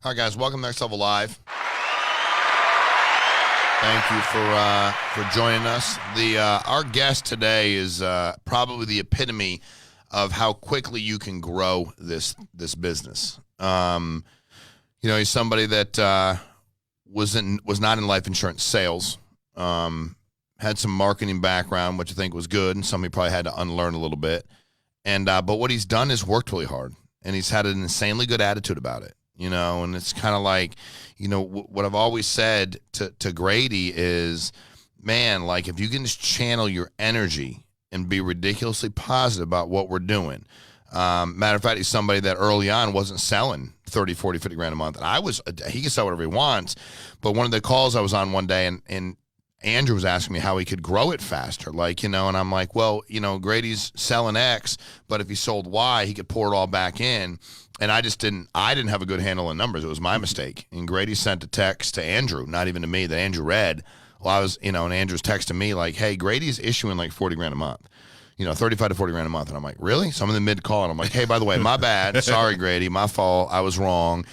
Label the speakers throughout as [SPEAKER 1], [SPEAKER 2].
[SPEAKER 1] All right, guys, welcome to Next Level Live. Thank you for joining us. Our guest today is probably the epitome of how quickly you can grow this business. He's somebody that was not in life insurance sales. Had some marketing background, which I think was good, and something he probably had to unlearn a little bit. And but what he's done is worked really hard, and he's had an insanely good attitude about it. And it's kind of like, what I've always said to Grady is, man, like if you can just channel your energy and be ridiculously positive about what we're doing. Matter of fact, he's somebody that early on wasn't selling 30, 40, 50 grand a month. And he can sell whatever he wants. But one of the calls I was on one day and Andrew was asking me how he could grow it faster. And I'm like, well, Grady's selling X, but if he sold Y, he could pour it all back in. And I didn't have a good handle on numbers. It was my mistake. And Grady sent a text to Andrew, not even to me, that Andrew read. Well, and Andrew's texting me like, hey, Grady's issuing like 40 grand a month, 35 to 40 grand a month. And I'm like, really? So I'm in the mid call and I'm like, hey, by the way, my bad. Sorry, Grady, my fault. I was wrong.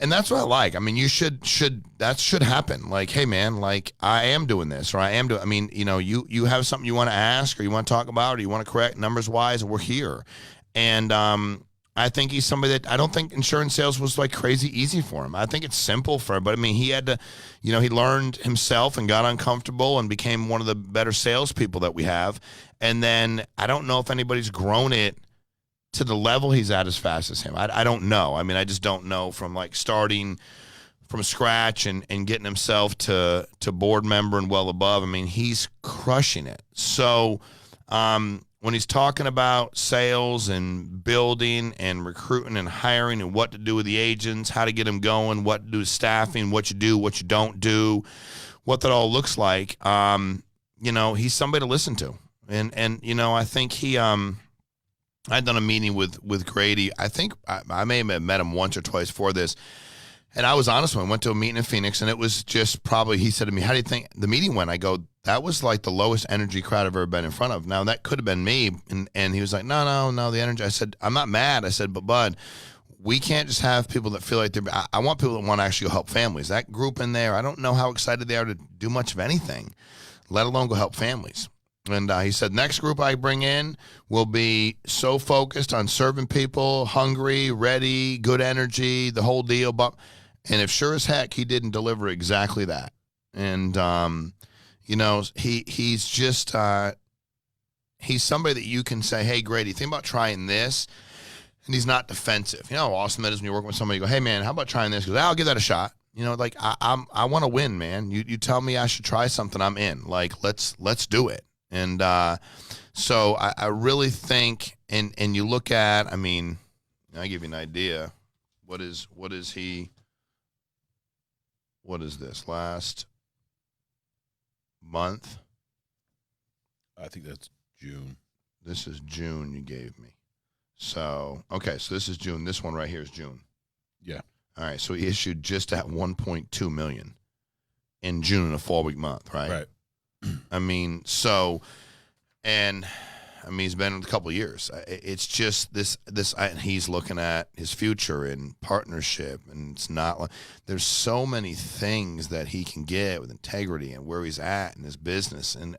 [SPEAKER 1] And that's what I like. I mean, that should happen. Like, hey man, like I am doing this or I am doing, you have something you want to ask or you want to talk about or you want to correct numbers wise, we're here. And, I think he's somebody that I don't think insurance sales was like crazy easy for him. I think it's simple for him, but I mean, he had to, he learned himself and got uncomfortable and became one of the better salespeople that we have. And then I don't know if anybody's grown it to the level he's at as fast as him. I don't know. I mean, I just don't know from like starting from scratch and getting himself to board member and well above. I mean, he's crushing it. So, when he's talking about sales and building and recruiting and hiring and what to do with the agents, how to get them going, what to do with staffing, what you do, what you don't do, what that all looks like, he's somebody to listen to. And I think I'd done a meeting with Grady. I think I may have met him once or twice before this. And I was honest with him. Went to a meeting in Phoenix, and it was just probably, he said to me, how do you think the meeting went? I go, that was like the lowest energy crowd I've ever been in front of. Now, that could have been me. And he was like, no, the energy. I said, I'm not mad. I said, but Bud, we can't just have people that feel like I want people that want to actually go help families. That group in there, I don't know how excited they are to do much of anything, let alone go help families. And he said, next group I bring in will be so focused on serving people, hungry, ready, good energy, the whole deal. And if sure as heck he didn't deliver exactly that. And, he's just, he's somebody that you can say, hey, Grady, think about trying this. And he's not defensive. You know how awesome that is when you're working with somebody, you go, hey, man, how about trying this? He goes, I'll give that a shot. I want to win, man. You tell me I should try something, I'm in. Like, let's do it. And so I really think, and you look at, I mean, I'll give you an idea. What is this, last month?
[SPEAKER 2] I think that's June.
[SPEAKER 1] This is June you gave me. So, okay, so this is June. This one right here is June.
[SPEAKER 2] Yeah.
[SPEAKER 1] All right, so he issued just at 1.2 million in June in a 4-week month, right?
[SPEAKER 2] Right.
[SPEAKER 1] I mean, he's been in a couple of years. It's just he's looking at his future and partnership, and it's not like there's so many things that he can get with integrity and where he's at in his business. And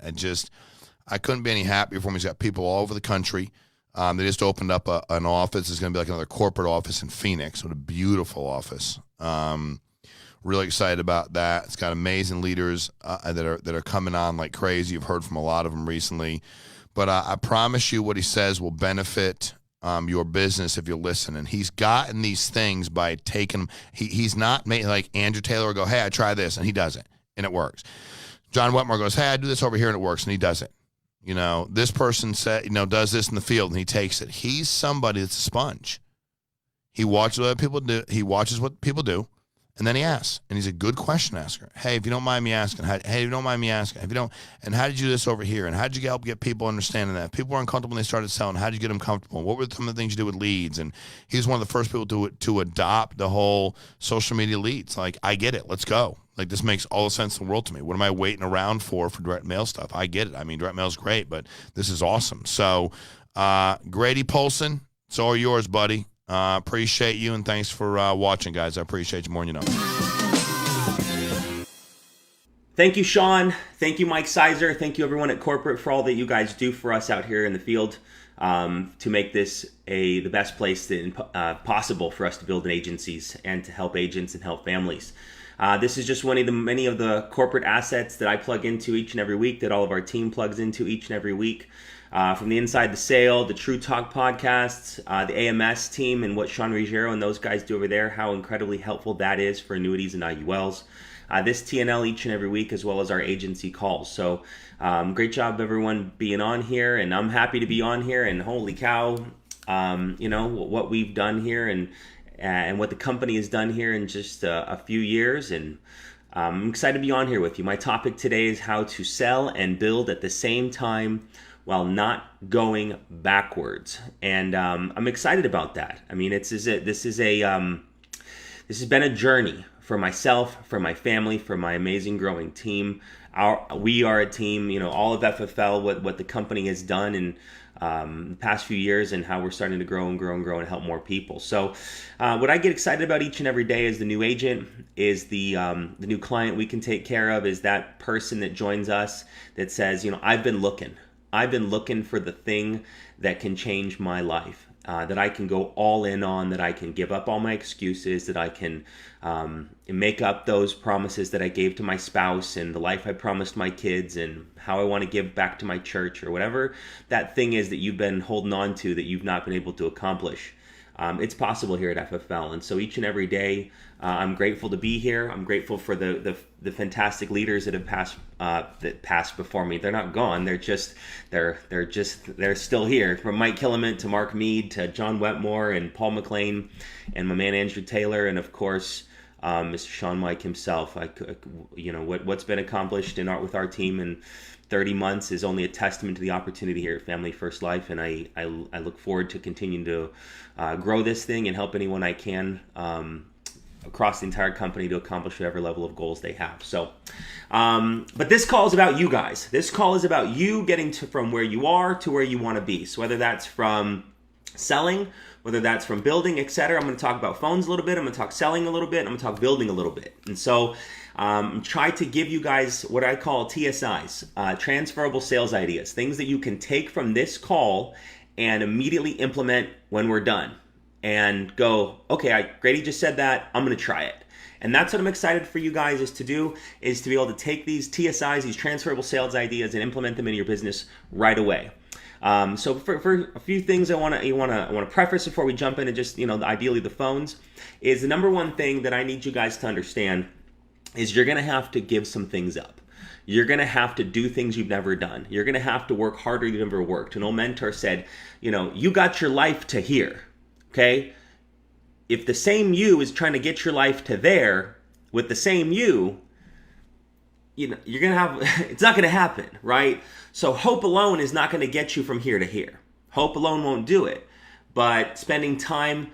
[SPEAKER 1] I couldn't be any happier for him. He's got people all over the country. They just opened up an office. It's going to be like another corporate office in Phoenix. What a beautiful office. Really excited about that. It's got amazing leaders that are coming on like crazy. You've heard from a lot of them recently. But I promise you what he says will benefit your business if you listen. And he's gotten these things by taking them. He's not made like Andrew Taylor will go, hey, I try this, and he does it, and it works. John Wetmore goes, hey, I do this over here, and it works, and he does it. This person does this in the field, and he takes it. He's somebody that's a sponge. He watches what people do. He watches what people do. And then he asks, and he's a good question asker. Hey, if you don't mind me asking, and how did you do this over here? And how did you help get people understanding that? If people were uncomfortable when they started selling. How did you get them comfortable? What were some of the things you did with leads? And he was one of the first people to adopt the whole social media leads. Like, I get it. Let's go. Like, this makes all the sense in the world to me. What am I waiting around for direct mail stuff? I get it. I mean, direct mail is great, but this is awesome. So, Grady Polcyn, it's all yours, buddy. Appreciate you, and thanks for watching, guys. I appreciate you more than you know.
[SPEAKER 3] Thank you, Sean. Thank you, Mike Sizer. Thank you, everyone at corporate, for all that you guys do for us out here in the field to make this the best place possible for us to build agencies and to help agents and help families. This is just one of the many of the corporate assets that I plug into each and every week, that all of our team plugs into each and every week. From the Inside the Sale, the True Talk podcasts, the AMS team, and what Sean Ruggiero and those guys do over there, how incredibly helpful that is for annuities and IULs. This TNL each and every week, as well as our agency calls. So great job, everyone, being on here, and I'm happy to be on here. And holy cow, what we've done here and what the company has done here in just a few years. And I'm excited to be on here with you. My topic today is how to sell and build at the same time while not going backwards. And I'm excited about that. I mean, this has been a journey for myself, for my family, for my amazing growing team. We are a team, all of FFL, what the company has done in the past few years, and how we're starting to grow and help more people. So what I get excited about each and every day is the new agent, is the new client we can take care of, is that person that joins us that says, I've been looking for the thing that can change my life, that I can go all in on, that I can give up all my excuses, that I can make up those promises that I gave to my spouse and the life I promised my kids and how I want to give back to my church, or whatever that thing is that you've been holding on to that you've not been able to accomplish. It's possible here at FFL. And so each and every day, I'm grateful to be here. I'm grateful for the fantastic leaders that have passed before me. They're not gone. They're still here. From Mike Killamant to Mark Mead to John Wetmore and Paul McLean and my man Andrew Taylor, and of course Mr. Sean Mike himself. What's been accomplished with our team in 30 months is only a testament to the opportunity here at Family First Life, and I look forward to continuing to grow this thing and help anyone I can across the entire company to accomplish whatever level of goals they have. So, but this call is about you guys. This call is about you getting from where you are to where you want to be. So whether that's from selling, whether that's from building, etc. I'm going to talk about phones a little bit. I'm going to talk selling a little bit. I'm going to talk building a little bit. And so try to give you guys what I call TSIs, transferable sales ideas, things that you can take from this call and immediately implement when we're done and go, okay, Grady just said that, I'm going to try it. And that's what I'm excited for you guys is to be able to take these TSIs, these transferable sales ideas, and implement them in your business right away. So for a few things I want to preface before we jump into just, ideally the phones, is the number one thing that I need you guys to understand is you're going to have to give some things up. You're going to have to do things you've never done. You're going to have to work harder than you've ever worked. An old mentor said, you got your life to here, okay? If the same you is trying to get your life to there with the same you, you're going to have, it's not going to happen, right? So hope alone is not going to get you from here to here. Hope alone won't do it. But spending time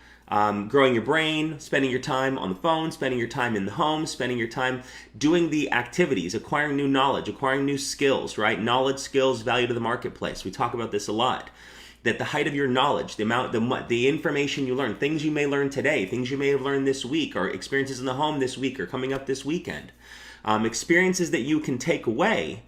[SPEAKER 3] growing your brain, spending your time on the phone, spending your time in the home, spending your time doing the activities, acquiring new knowledge, acquiring new skills, right? Knowledge, skills, value to the marketplace. We talk about this a lot. That the height of your knowledge, the information you learn, things you may learn today, things you may have learned this week, or experiences in the home this week or coming up this weekend, experiences that you can take away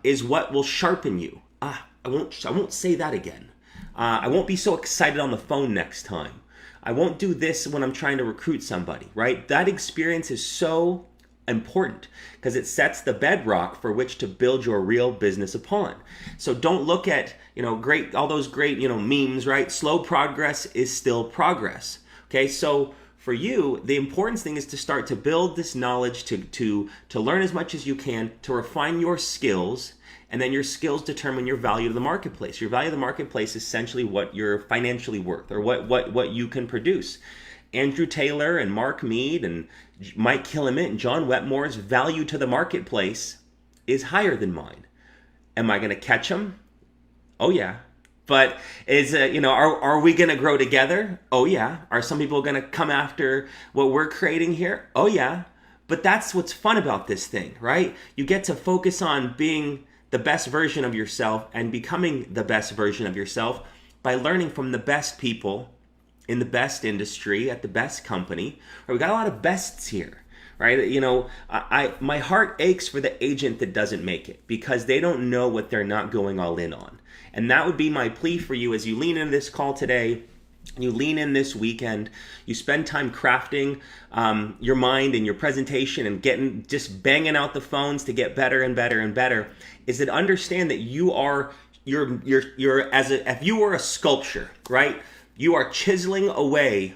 [SPEAKER 3] is what will sharpen you. I won't say that again. I won't be so excited on the phone next time. I won't do this when I'm trying to recruit somebody, right? That experience is so important because it sets the bedrock for which to build your real business upon. So don't look at, all those great, memes, right? Slow progress is still progress. Okay. So for you, the important thing is to start to build this knowledge, to learn as much as you can, to refine your skills, and then your skills determine your value to the marketplace. Your value to the marketplace is essentially what you're financially worth, or what you can produce. Andrew Taylor and Mark Mead and Mike Killamant and John Wetmore's value to the marketplace is higher than mine. Am I going to catch them? Oh yeah. But are we going to grow together? Oh yeah. Are some people going to come after what we're creating here? Oh yeah. But that's what's fun about this thing, right? You get to focus on being the best version of yourself and becoming the best version of yourself by learning from the best people in the best industry at the best company. Right? We got a lot of bests here. Right? My heart aches for the agent that doesn't make it because they don't know what they're not going all in on. And that would be my plea for you as you lean into this call today. You lean in this weekend, you spend time crafting your mind and your presentation and just banging out the phones to get better and better and better, is that understand that you're if you were a sculpture, right? You are chiseling away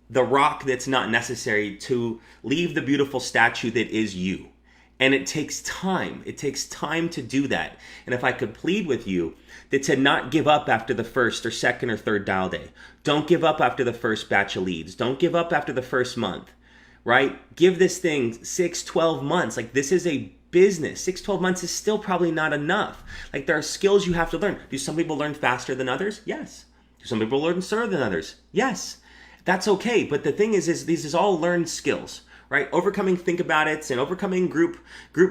[SPEAKER 3] the rock that's not necessary to leave the beautiful statue that is you. And it takes time. It takes time to do that. And if I could plead with you that to not give up after the first or second or third dial day. Don't give up after the first batch of leads. Don't give up after the first month, right? Give this thing 6, 12 months. Like, this is a business. 6, 12 months is still probably not enough. Like, there are skills you have to learn. Do some people learn faster than others? Yes. Do some people learn sooner than others? Yes. That's okay. But the thing is these is all learned skills. Right, overcoming think about it and overcoming group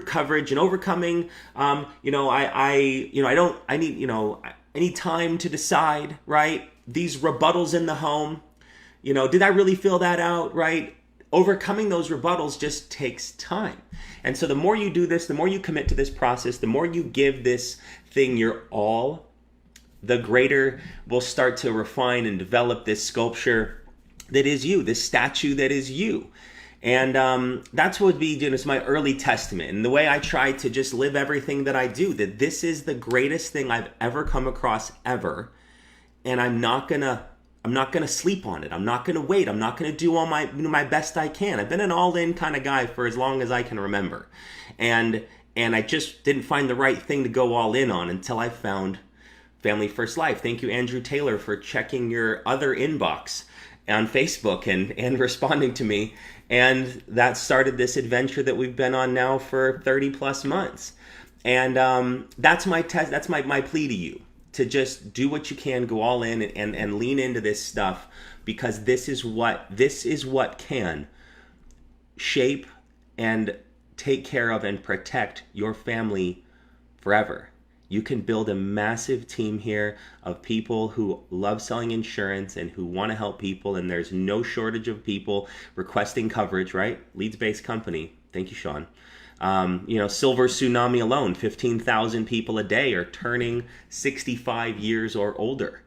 [SPEAKER 3] coverage and overcoming, I need time to decide. Right, these rebuttals in the home, did I really fill that out? Right, overcoming those rebuttals just takes time, and so the more you do this, the more you commit to this process, the more you give this thing your all, the greater we'll start to refine and develop this sculpture that is you, this statue that is you. And that's what would be, it's my early testament. And the way I try to just live everything that I do, that this is the greatest thing I've ever come across ever. And I'm not gonna sleep on it. I'm not gonna wait. I'm not gonna do all my best I can. I've been an all-in kind of guy for as long as I can remember. And I just didn't find the right thing to go all in on until I found Family First Life. Thank you, Andrew Taylor, for checking your other inbox on Facebook and responding to me. And that started this adventure that we've been on now for 30 plus months. And that's my test. That's my plea to you, to just do what you can, go all in and lean into this stuff, because this is what can shape and take care of and protect your family forever. You can build a massive team here of people who love selling insurance and who want to help people, and there's no shortage of people requesting coverage, right? Leads-based company. Thank you, Sean. Silver Tsunami alone, 15,000 people a day are turning 65 years or older.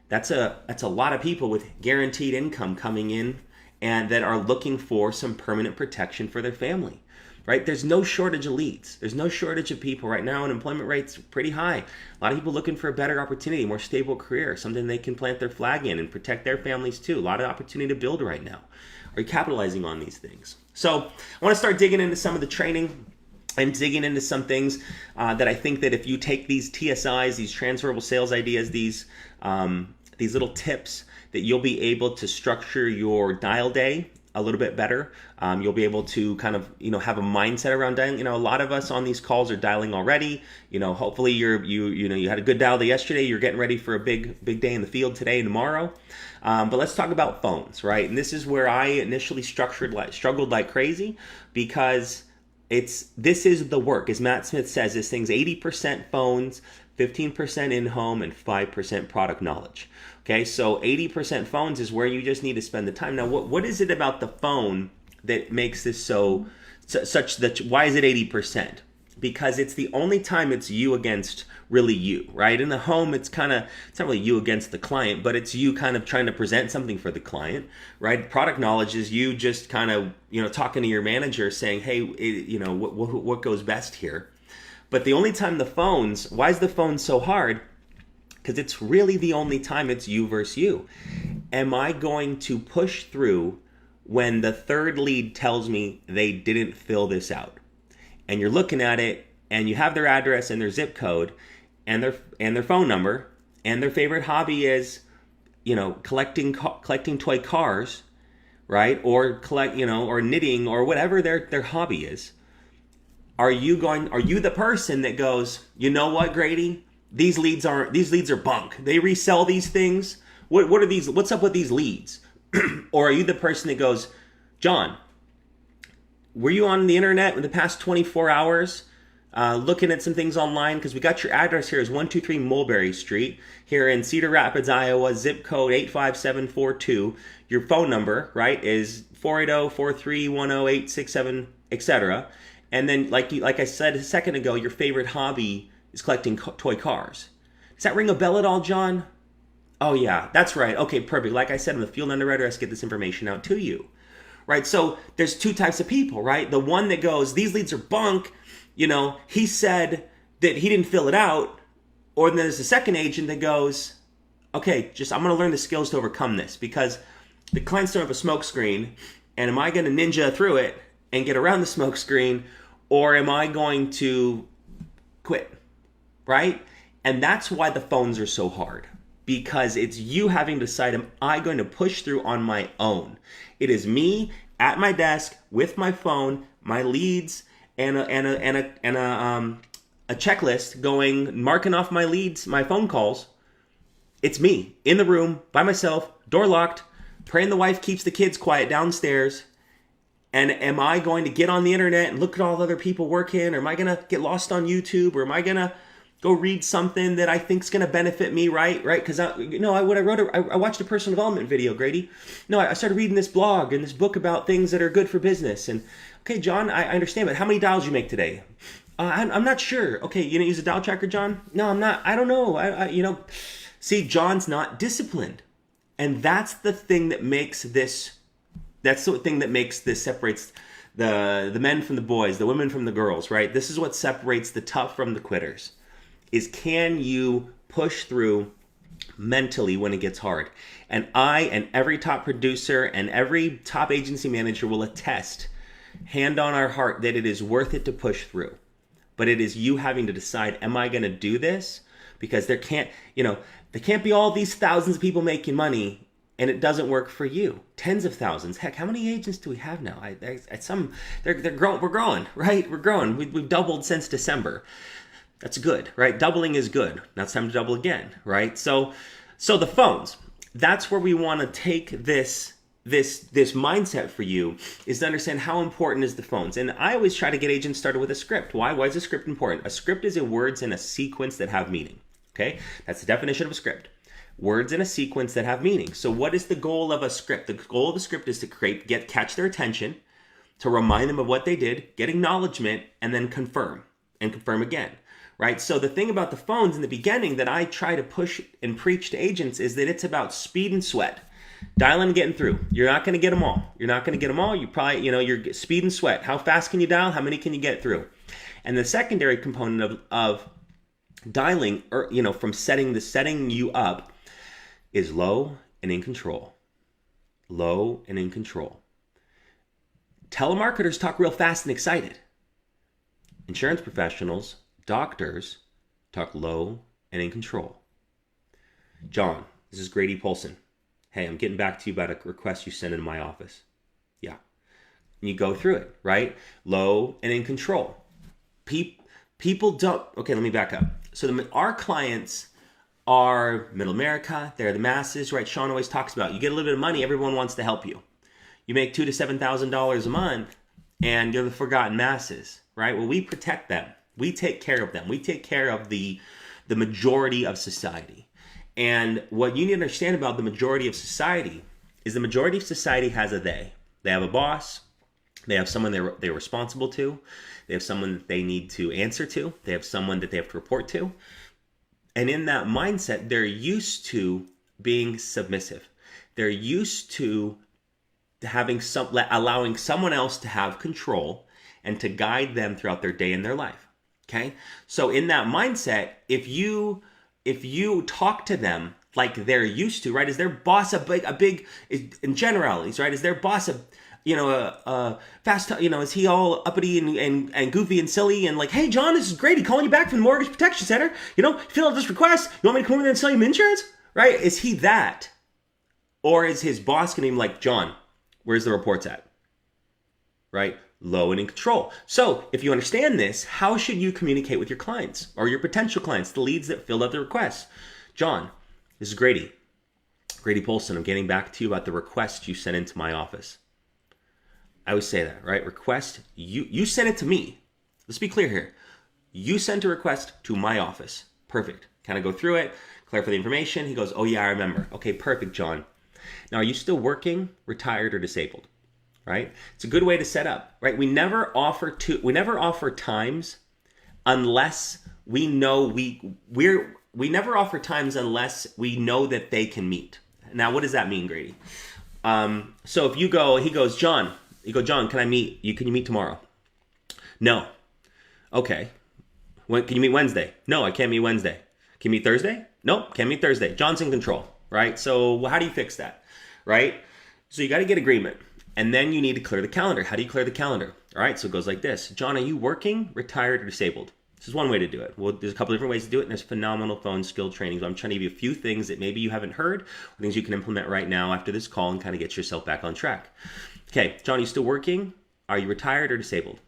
[SPEAKER 3] That's a lot of people with guaranteed income coming in and that are looking for some permanent protection for their family. Right? There's no shortage of leads. There's no shortage of people right now. Unemployment rate's pretty high. A lot of people looking for a better opportunity, more stable career, something they can plant their flag in and protect their families too. A lot of opportunity to build right now. Are you capitalizing on these things? So I want to start digging into some of the training and digging into some things that I think that if you take these TSIs, these transferable sales ideas, these little tips, that you'll be able to structure your dial day a little bit better. You'll be able to kind of, have a mindset around dialing. A lot of us on these calls are dialing already. Hopefully you had a good dial day yesterday. You're getting ready for a big day in the field today and tomorrow. But let's talk about phones, right? And this is where I initially struggled like crazy, because this is the work. As Matt Smith says, this thing's 80% phones, 15% in-home, and 5% product knowledge. Okay, so 80% phones is where you just need to spend the time. Now, what is it about the phone that makes this such that? Why is it 80%? Because it's the only time it's you against really you, right? In the home, it's not really you against the client, but it's you kind of trying to present something for the client, right? Product knowledge is you just kind of, talking to your manager saying, hey, what goes best here? But the only time why is the phone so hard? Because it's really the only time it's you versus you. Am I going to push through when the third lead tells me they didn't fill this out? And you're looking at it, and you have their address and their zip code and their phone number, and their favorite hobby is, collecting toy cars, right? Or or knitting, or whatever their hobby is. Are you the person that goes, you know what, Grady? These leads are bunk. They resell these things. What are these? What's up with these leads? Or are you the person that goes, John, were you on the internet in the past 24 hours looking at some things online because we got your address here is 123 Mulberry Street here in Cedar Rapids, Iowa, zip code 85742. Your phone number, right, is 480-4310867, etc. And then, like I said a second ago, your favorite hobby is collecting toy cars. Does that ring a bell at all, John? Oh, yeah, that's right. Okay, perfect. Like I said, I'm the field underwriter. I have to get this information out to you. Right, so there's two types of people, right? The one that goes, these leads are bunk, he said that he didn't fill it out. Or then there's the second agent that goes, okay, I'm going to learn the skills to overcome this because the clients don't have a smoke screen. And am I going to ninja through it and get around the smoke screen? Or am I going to quit, right? And that's why the phones are so hard. Because it's you having to decide, am I going to push through on my own? It is me at my desk with my phone, my leads, and a checklist going, marking off my leads, my phone calls. It's me in the room by myself, door locked, praying the wife keeps the kids quiet downstairs. And am I going to get on the internet and look at all the other people working? Or am I going to get lost on YouTube? Or am I going to go read something that I think is going to benefit me, right? Because I watched a personal development video, Grady. No, I started reading this blog and this book about things that are good for business. And okay, John, I understand, but how many dials you make today? I'm not sure. Okay, you didn't use a dial tracker, John? No, I'm not. I don't know. See, John's not disciplined, and that's the thing that makes this. That's the thing that makes this separates the men from the boys, the women from the girls, right? This is what separates the tough from the quitters. Is can you push through mentally when it gets hard? And I and every top producer and every top agency manager will attest, hand on our heart, that it is worth it to push through. But it is you having to decide, am I going to do this? Because there can't be all these thousands of people making money and it doesn't work for you. Tens of thousands. Heck, how many agents do we have now? They're growing. We're growing, right? We're growing. We've doubled since December. That's good, right? Doubling is good. Now it's time to double again, right? So the phones, that's where we want to take this mindset for you, is to understand how important is the phones. And I always try to get agents started with a script. Why? Why is a script important? A script is words in a sequence that have meaning, okay? That's the definition of a script. Words in a sequence that have meaning. So what is the goal of a script? The goal of a script is to catch their attention, to remind them of what they did, get acknowledgement, and then confirm again. Right? So the thing about the phones in the beginning that I try to push and preach to agents is that it's about speed and sweat. Dialing and getting through. You're not going to get them all. You probably, you're speed and sweat. How fast can you dial? How many can you get through? And the secondary component of dialing, or, from setting you up, is low and in control. Low and in control. Telemarketers talk real fast and excited. Insurance professionals, doctors, talk low and in control. John, this is Grady Polcyn. Hey, I'm getting back to you about a request you sent into my office. Yeah. And you go through it, right? Low and in control. People don't... Okay, let me back up. So our clients are middle America. They're the masses, right? Sean always talks about, you get a little bit of money, everyone wants to help you. You make $2,000 to $7,000 a month, and you're the forgotten masses, right? Well, we protect them. We take care of them. We take care of the majority of society. And what you need to understand about the majority of society is the majority of society has a they. They have a boss. They have someone they're responsible to. They have someone that they need to answer to. They have someone that they have to report to. And in that mindset, they're used to being submissive. They're used to allowing someone else to have control and to guide them throughout their day and their life. Okay? So in that mindset, if you talk to them like they're used to, right? Is their boss a big in generalities, right? Is their boss fast, is he all uppity and goofy and silly and like, hey, John, this is Grady calling you back from the Mortgage Protection Center. Fill out this request. You want me to come over there and sell you insurance? Right? Is he that? Or is his boss going to be like, John, where's the reports at? Right? Low and in control. So if you understand this, how should you communicate with your clients or your potential clients, the leads that filled out the request? John, this is Grady Polcyn. I'm getting back to you about the request you sent into my office. I always say that, right? Request, you sent it to me. Let's be clear here. You sent a request to my office. Perfect. Kind of go through it, clarify the information. He goes, oh yeah, I remember. Okay, perfect, John. Now, are you still working, retired, or disabled? Right? It's a good way to set up, right? We never offer times unless we know we never offer times unless we know that they can meet. Now, what does that mean, Grady? So if you go, he goes, John, can I meet you? Can you meet tomorrow? No. Okay. When can you meet Wednesday? No, I can't meet Wednesday. Can you meet Thursday? Nope, can't meet Thursday. John's in control, right? So how do you fix that, right? So you got to get agreement. And then you need to clear the calendar. How do you clear the calendar? All right, so it goes like this. John, are you working, retired, or disabled? This is one way to do it. Well, there's a couple different ways to do it, and there's phenomenal phone skill training. So I'm trying to give you a few things that maybe you haven't heard, or things you can implement right now after this call and kind of get yourself back on track. Okay, John, are you still working? Are you retired or disabled?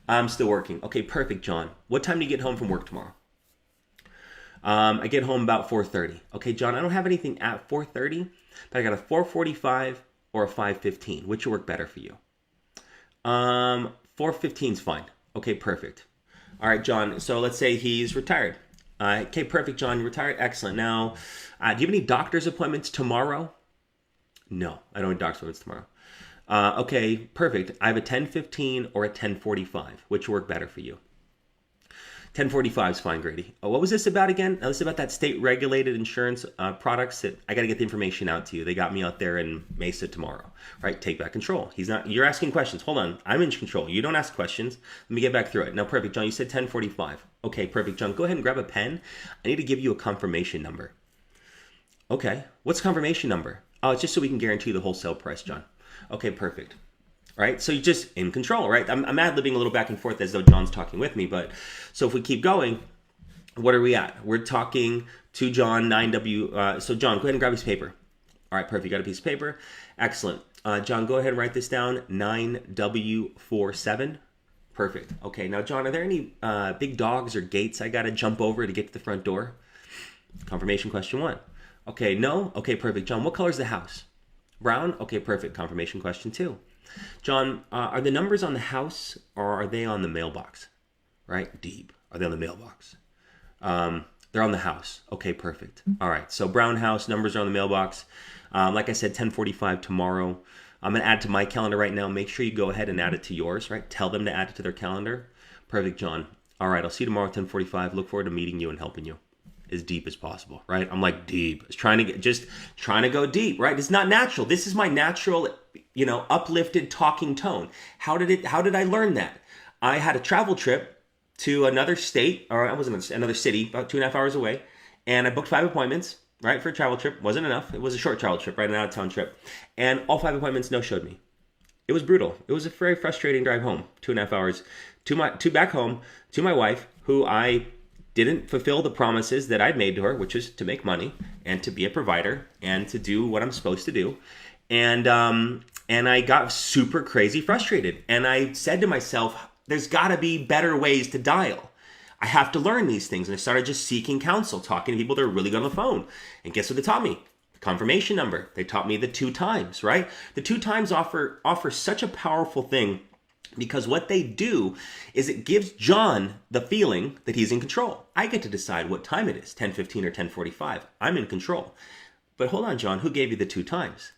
[SPEAKER 3] I'm still working. Okay, perfect, John. What time do you get home from work tomorrow? I get home about 4:30. Okay, John, I don't have anything at 4:30, but I got a 4:45 or a 5:15. Which will work better for you? 4:15 is fine. Okay, perfect. All right, John. So let's say he's retired. Okay, perfect, John. You're retired. Excellent. Now, do you have any doctor's appointments tomorrow? No, I don't have doctor's appointments tomorrow. Okay, perfect. I have a 10:15 or a 10:45. Which will work better for you? 10:45 is fine, Grady. Oh, what was this about again? This is about that state-regulated insurance products that I got to get the information out to you. They got me out there in Mesa tomorrow. Right? Take back control. You're asking questions. Hold on. I'm in control. You don't ask questions. Let me get back through it. Now, perfect, John. You said 10:45. Okay, perfect, John. Go ahead and grab a pen. I need to give you a confirmation number. Okay. What's confirmation number? Oh, it's just so we can guarantee the wholesale price, John. Okay, perfect. Right? So you're just in control, right? I'm ad-libbing a little back and forth as though John's talking with me, but so if we keep going, what are we at? We're talking to John, 9W. So John, go ahead and grab his paper. All right, perfect. You got a piece of paper. Excellent. John, go ahead and write this down, 9W47. Perfect. Okay, now John, are there any big dogs or gates I got to jump over to get to the front door? Confirmation question 1. Okay, no? Okay, perfect. John, what color is the house? Brown? Okay, perfect. Confirmation question 2. John, are the numbers on the house or are they on the mailbox? Right? Deep. Are they on the mailbox? They're on the house. Okay, perfect. All right. So brown house, numbers are on the mailbox. Like I said, 10:45 tomorrow. I'm going to add to my calendar right now. Make sure you go ahead and add it to yours, right? Tell them to add it to their calendar. Perfect, John. All right. I'll see you tomorrow at 10:45. Look forward to meeting you and helping you as deep as possible, right? I'm like deep. Just trying to go deep, right? It's not natural. This is my natural, uplifted talking tone. How did I learn that? I had a travel trip to another state, or I wasn't another city, about 2.5 hours away, and I booked 5 appointments, right, for a travel trip. Wasn't enough. It was a short travel trip, right, an out-of-town trip. And all 5 appointments no-showed me. It was brutal. It was a very frustrating drive home, 2.5 hours, back home, to my wife, who I didn't fulfill the promises that I'd made to her, which is to make money and to be a provider and to do what I'm supposed to do. And I got super crazy frustrated. And I said to myself, there's got to be better ways to dial. I have to learn these things. And I started just seeking counsel, talking to people that are really good on the phone. And guess what they taught me? The confirmation number. They taught me the 2 times, right? The 2 times offer such a powerful thing, because what they do is it gives John the feeling that he's in control. I get to decide what time it is, 10:15 or 10:45. I'm in control. But hold on, John, who gave you the 2 times?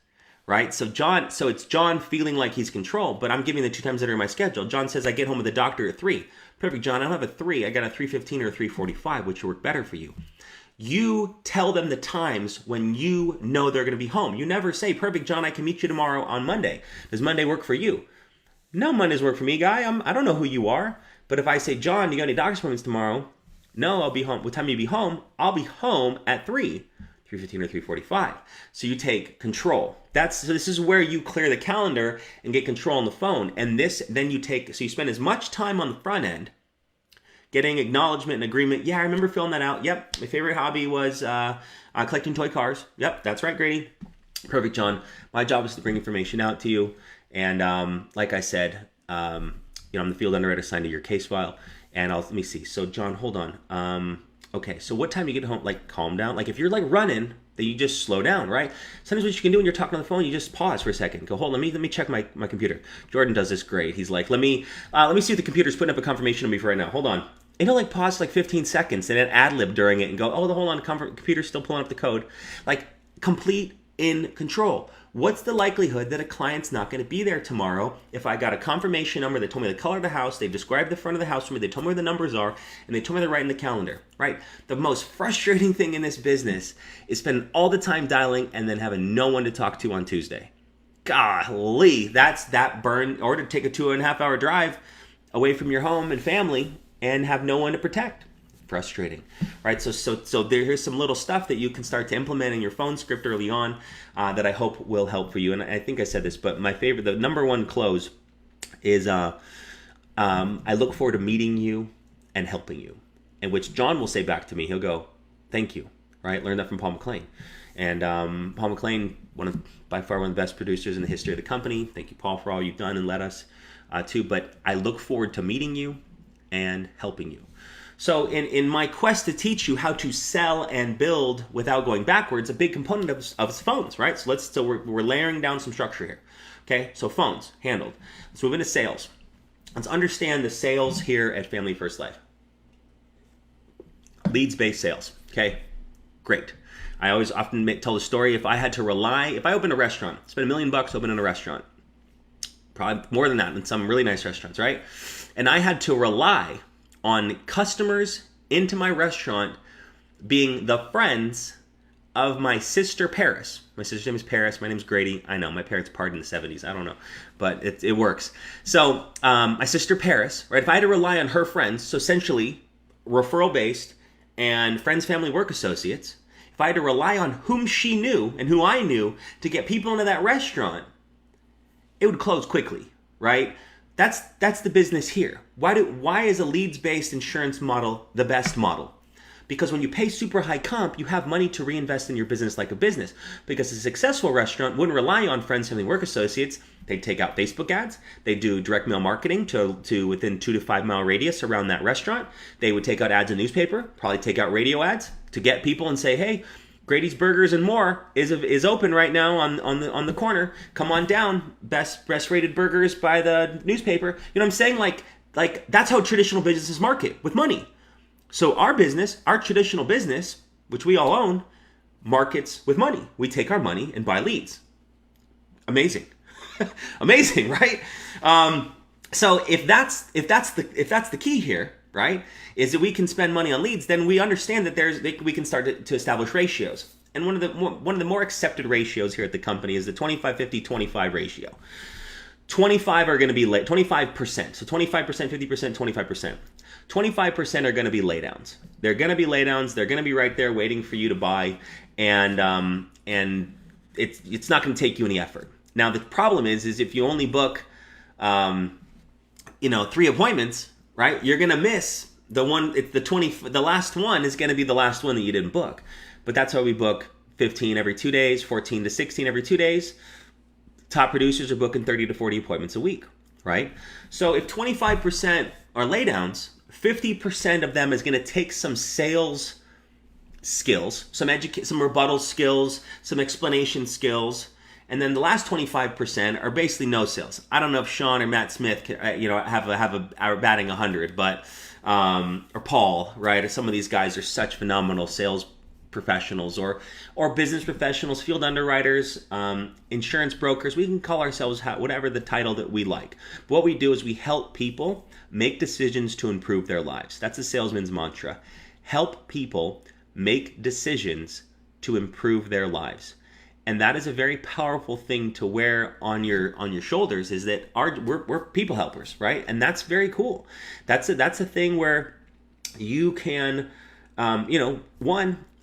[SPEAKER 3] Right? So it's John feeling like he's in control, but I'm giving the 2 times that are in my schedule. John says I get home with the doctor at 3. Perfect, John, I don't have a 3. I got a 3:15 or a 3:45, which will work better for you. You tell them the times when you know they're going to be home. You never say, perfect, John, I can meet you tomorrow on Monday. Does Monday work for you? No, Mondays work for me, guy. I don't know who you are. But if I say, John, you got any doctor's appointments tomorrow? No, I'll be home. What time will you be home? I'll be home at 3:15 or 3:45. So you take control. So this is where you clear the calendar and get control on the phone. And then you spend as much time on the front end getting acknowledgement and agreement. Yeah, I remember filling that out. Yep, my favorite hobby was collecting toy cars. Yep, that's right, Grady. Perfect, John. My job is to bring information out to you. And like I said, I'm the field underwriter assigned to your case file. And let me see. So, John, hold on. Okay, so what time you get home? Like, calm down. Like, if you're like running, then you just slow down, right? Sometimes what you can do when you're talking on the phone, you just pause for a second. Go, hold on, let me check my computer. Jordan does this great. He's like, let me see if the computer's putting up a confirmation on me for right now. Hold on. It'll like pause for like 15 seconds and then ad-lib during it and go, oh, hold on, the computer's still pulling up the code. Like, complete in control. What's the likelihood that a client's not going to be there tomorrow if I got a confirmation number, they told me the color of the house, they've described the front of the house for me, they told me where the numbers are, and they told me they're right in the calendar, right? The most frustrating thing in this business is spending all the time dialing and then having no one to talk to on Tuesday. Golly, that's that burn, or to take a 2.5 hour drive away from your home and family and have no one to protect. Frustrating, right? So here's some little stuff that you can start to implement in your phone script early on that I hope will help for you. And I think I said this, but my favorite, the number one close is I look forward to meeting you and helping you. And which John will say back to me, he'll go, thank you, right? Learned that from Paul McLean. And Paul McLean, by far one of the best producers in the history of the company. Thank you, Paul, for all you've done and led us to. But I look forward to meeting you and helping you. So in my quest to teach you how to sell and build without going backwards, a big component of phones, right? So we're layering down some structure here. Okay, so phones, handled. Let's move into sales. Let's understand the sales here at Family First Life. Leads-based sales, okay? Great. I always often tell the story, if I opened a restaurant, spent $1 million opening a restaurant, probably more than that in some really nice restaurants, right? And I had to rely on customers into my restaurant being the friends of my sister Paris. My sister's name is Paris. My name's Grady. I know, my parents partied in the 70s. I don't know, but it works. So my sister Paris, right? If I had to rely on her friends, so essentially referral-based and friends, family, work associates, if I had to rely on whom she knew and who I knew to get people into that restaurant, it would close quickly, right? That's the business here. Why is a leads-based insurance model the best model? Because when you pay super high comp, you have money to reinvest in your business like a business. Because a successful restaurant wouldn't rely on friends, family, work associates. They'd take out Facebook ads. They do direct mail marketing to within 2 to 5 mile radius around that restaurant. They would take out ads in newspaper, probably take out radio ads to get people and say, hey, Grady's Burgers and More is open right now on the corner. Come on down. Best rated burgers by the newspaper. You know what I'm saying? Like that's how traditional businesses market, with money. So our business, our traditional business, which we all own, markets with money. We take our money and buy leads. Amazing. Amazing, right? So if that's the key here, right, is that we can spend money on leads, then we understand that we can start to establish ratios. And one of the more accepted ratios here at the company is the 25-50-25 ratio. 25 are going to be 25%. So 25%, 50%, 25%. 25% are going to be laydowns. They're going to be laydowns. They're going to be right there waiting for you to buy, and it's not going to take you any effort. Now the problem is if you only book, 3 appointments, right? You're going to miss the one. It's the last one is going to be the last one that you didn't book. But that's why we book 15 every 2 days, 14 to 16 every 2 days. Top producers are booking 30 to 40 appointments a week, right? So if 25% are laydowns, 50% of them is going to take some sales skills, some rebuttal skills, some explanation skills, and then the last 25% are basically no sales. I don't know if Sean or Matt Smith can, are batting 100, but or Paul, right? Or some of these guys are such phenomenal sales professionals or business professionals, field underwriters, insurance brokers. We can call ourselves whatever the title that we like. But what we do is we help people make decisions to improve their lives. That's a salesman's mantra. Help people make decisions to improve their lives. And that is a very powerful thing to wear on your shoulders, is that we're people helpers, right? And that's very cool. That's a thing where you can,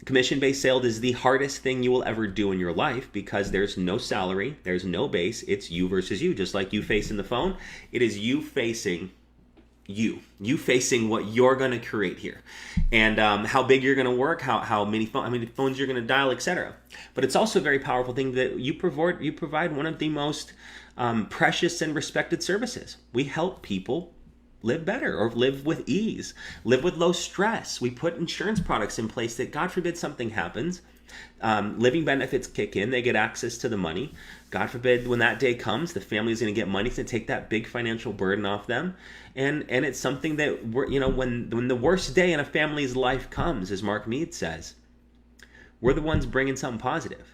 [SPEAKER 3] commission-based sales is the hardest thing you will ever do in your life, because there's no salary, there's no base. It's you versus you, just like you facing the phone. It is you facing you facing what you're going to create here, and how big you're going to work, how many phones you're going to dial, etc. But it's also a very powerful thing that you provide one of the most precious and respected services. We help people live better, or live with ease, live with low stress. We put insurance products in place that, God forbid something happens, Living benefits kick in. They get access to the money. God forbid when that day comes, the family is going to get money to take that big financial burden off them. And it's something that, when the worst day in a family's life comes, as Mark Mead says, we're the ones bringing something positive.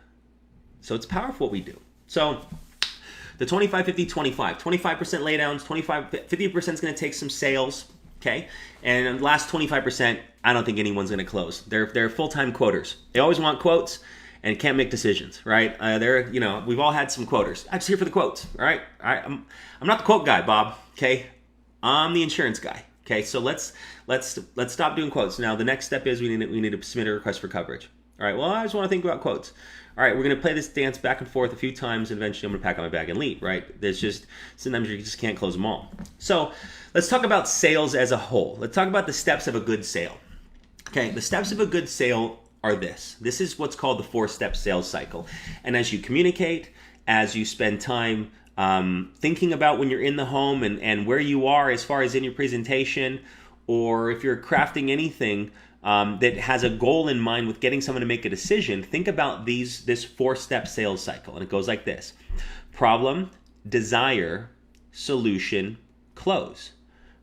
[SPEAKER 3] So it's powerful what we do. So the 25, 50, 25. 25% laydowns, 50% is going to take some sales, okay? And the last 25%, I don't think anyone's going to close. They're full-time quoters. They always want quotes and can't make decisions, right? We've all had some quoters. I'm just here for the quotes, all right? I'm not the quote guy, Bob, okay? I'm the insurance guy, okay? So let's stop doing quotes. Now, the next step is we need to submit a request for coverage. All right, well, I just want to think about quotes. All right, we're going to play this dance back and forth a few times, and eventually I'm going to pack up my bag and leave, right? Sometimes you just can't close them all. So let's talk about sales as a whole. Let's talk about the steps of a good sale. Okay, the steps of a good sale are this. This is what's called the 4-step sales cycle. And as you communicate, as you spend time thinking about when you're in the home and where you are as far as in your presentation, or if you're crafting anything that has a goal in mind with getting someone to make a decision, think about this 4-step sales cycle. And it goes like this: problem, desire, solution, close.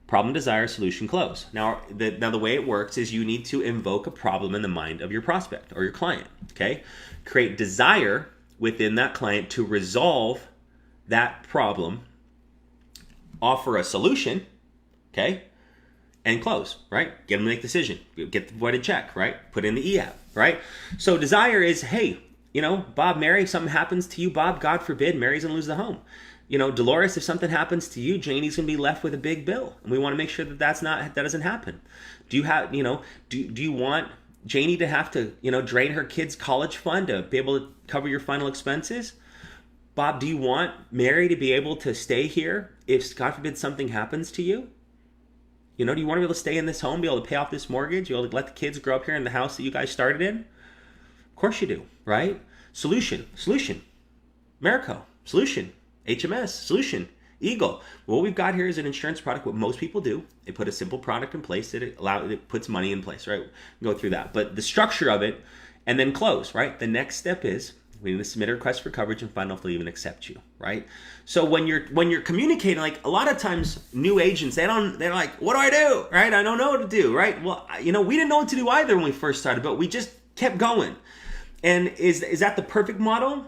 [SPEAKER 3] Problem, desire, solution, close. Now the way it works is you need to invoke a problem in the mind of your prospect or your client, okay? Create desire within that client to resolve that problem, offer a solution, okay? And close, right? Get them to make a decision. Get the voided check, right? Put in the EAP, right? So desire is, hey, Bob, Mary, if something happens to you, Bob, God forbid, Mary's gonna lose the home. Dolores, if something happens to you, Janie's gonna be left with a big bill, and we want to make sure that that doesn't happen. Do you want Janie to have to, drain her kid's college fund to be able to cover your final expenses? Bob, do you want Mary to be able to stay here if, God forbid, something happens to you? Do you want to be able to stay in this home, be able to pay off this mortgage, be able to let the kids grow up here in the house that you guys started in? Of course you do, right? Solution, Marico, solution, HMS, solution, Eagle. What we've got here is an insurance product. What most people do, they put a simple product in place that it puts money in place, right? We'll go through that. But the structure of it, and then close, right? The next step is we need to submit a request for coverage and find out if they'll even accept you, right? So when you're communicating, like a lot of times new agents, they're like, what do I do, right? I don't know what to do, right? Well, we didn't know what to do either when we first started, but we just kept going. And is that the perfect model?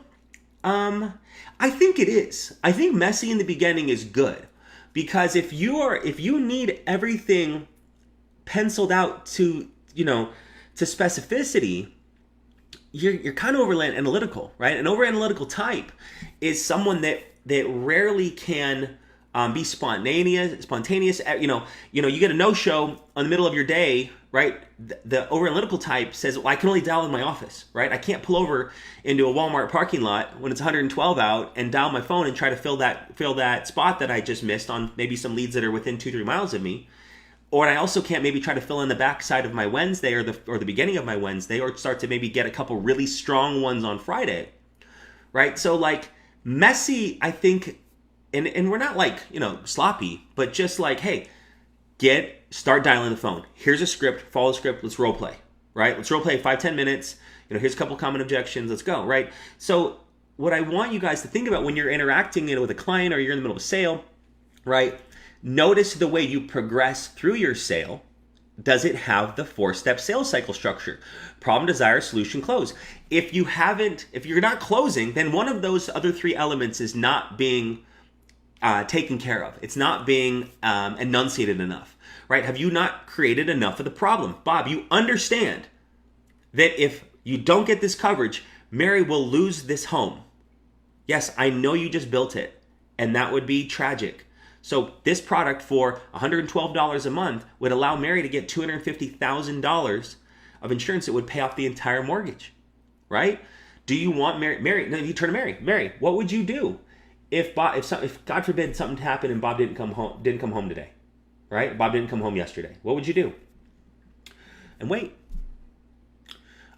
[SPEAKER 3] I think it is. I think messy in the beginning is good, because if you need everything penciled out to specificity, you're kind of over analytical, right? An over analytical type is someone that rarely can be spontaneous. You get a no-show on the middle of your day, right? The over analytical type says, well, I can only dial in my office, right? I can't pull over into a Walmart parking lot when it's 112 out and dial my phone and try to fill that spot that I just missed on maybe some leads that are within 2-3 miles of me. Or I also can't maybe try to fill in the backside of my Wednesday or the beginning of my Wednesday, or start to maybe get a couple really strong ones on Friday, right? So like messy, I think, and we're not like, sloppy, but just like, hey, start dialing the phone. Here's a script, follow the script, let's role play, right? Let's role play 5-10 minutes. Here's a couple common objections, let's go, right? So what I want you guys to think about when you're interacting with a client or you're in the middle of a sale, right? Notice the way you progress through your sale. Does it have the 4-step sales cycle structure? Problem, desire, solution, close. If you're not closing, then one of those other 3 elements is not being taken care of. It's not being enunciated enough, right? Have you not created enough of the problem? Bob, you understand that if you don't get this coverage, Mary will lose this home. Yes, I know you just built it, and that would be tragic. So this product for $112 a month would allow Mary to get $250,000 of insurance that would pay off the entire mortgage, right? Do you want Mary? No, you turn to Mary, what would you do if God forbid something happened and Bob didn't come home today, right? Bob didn't come home yesterday. What would you do? And wait.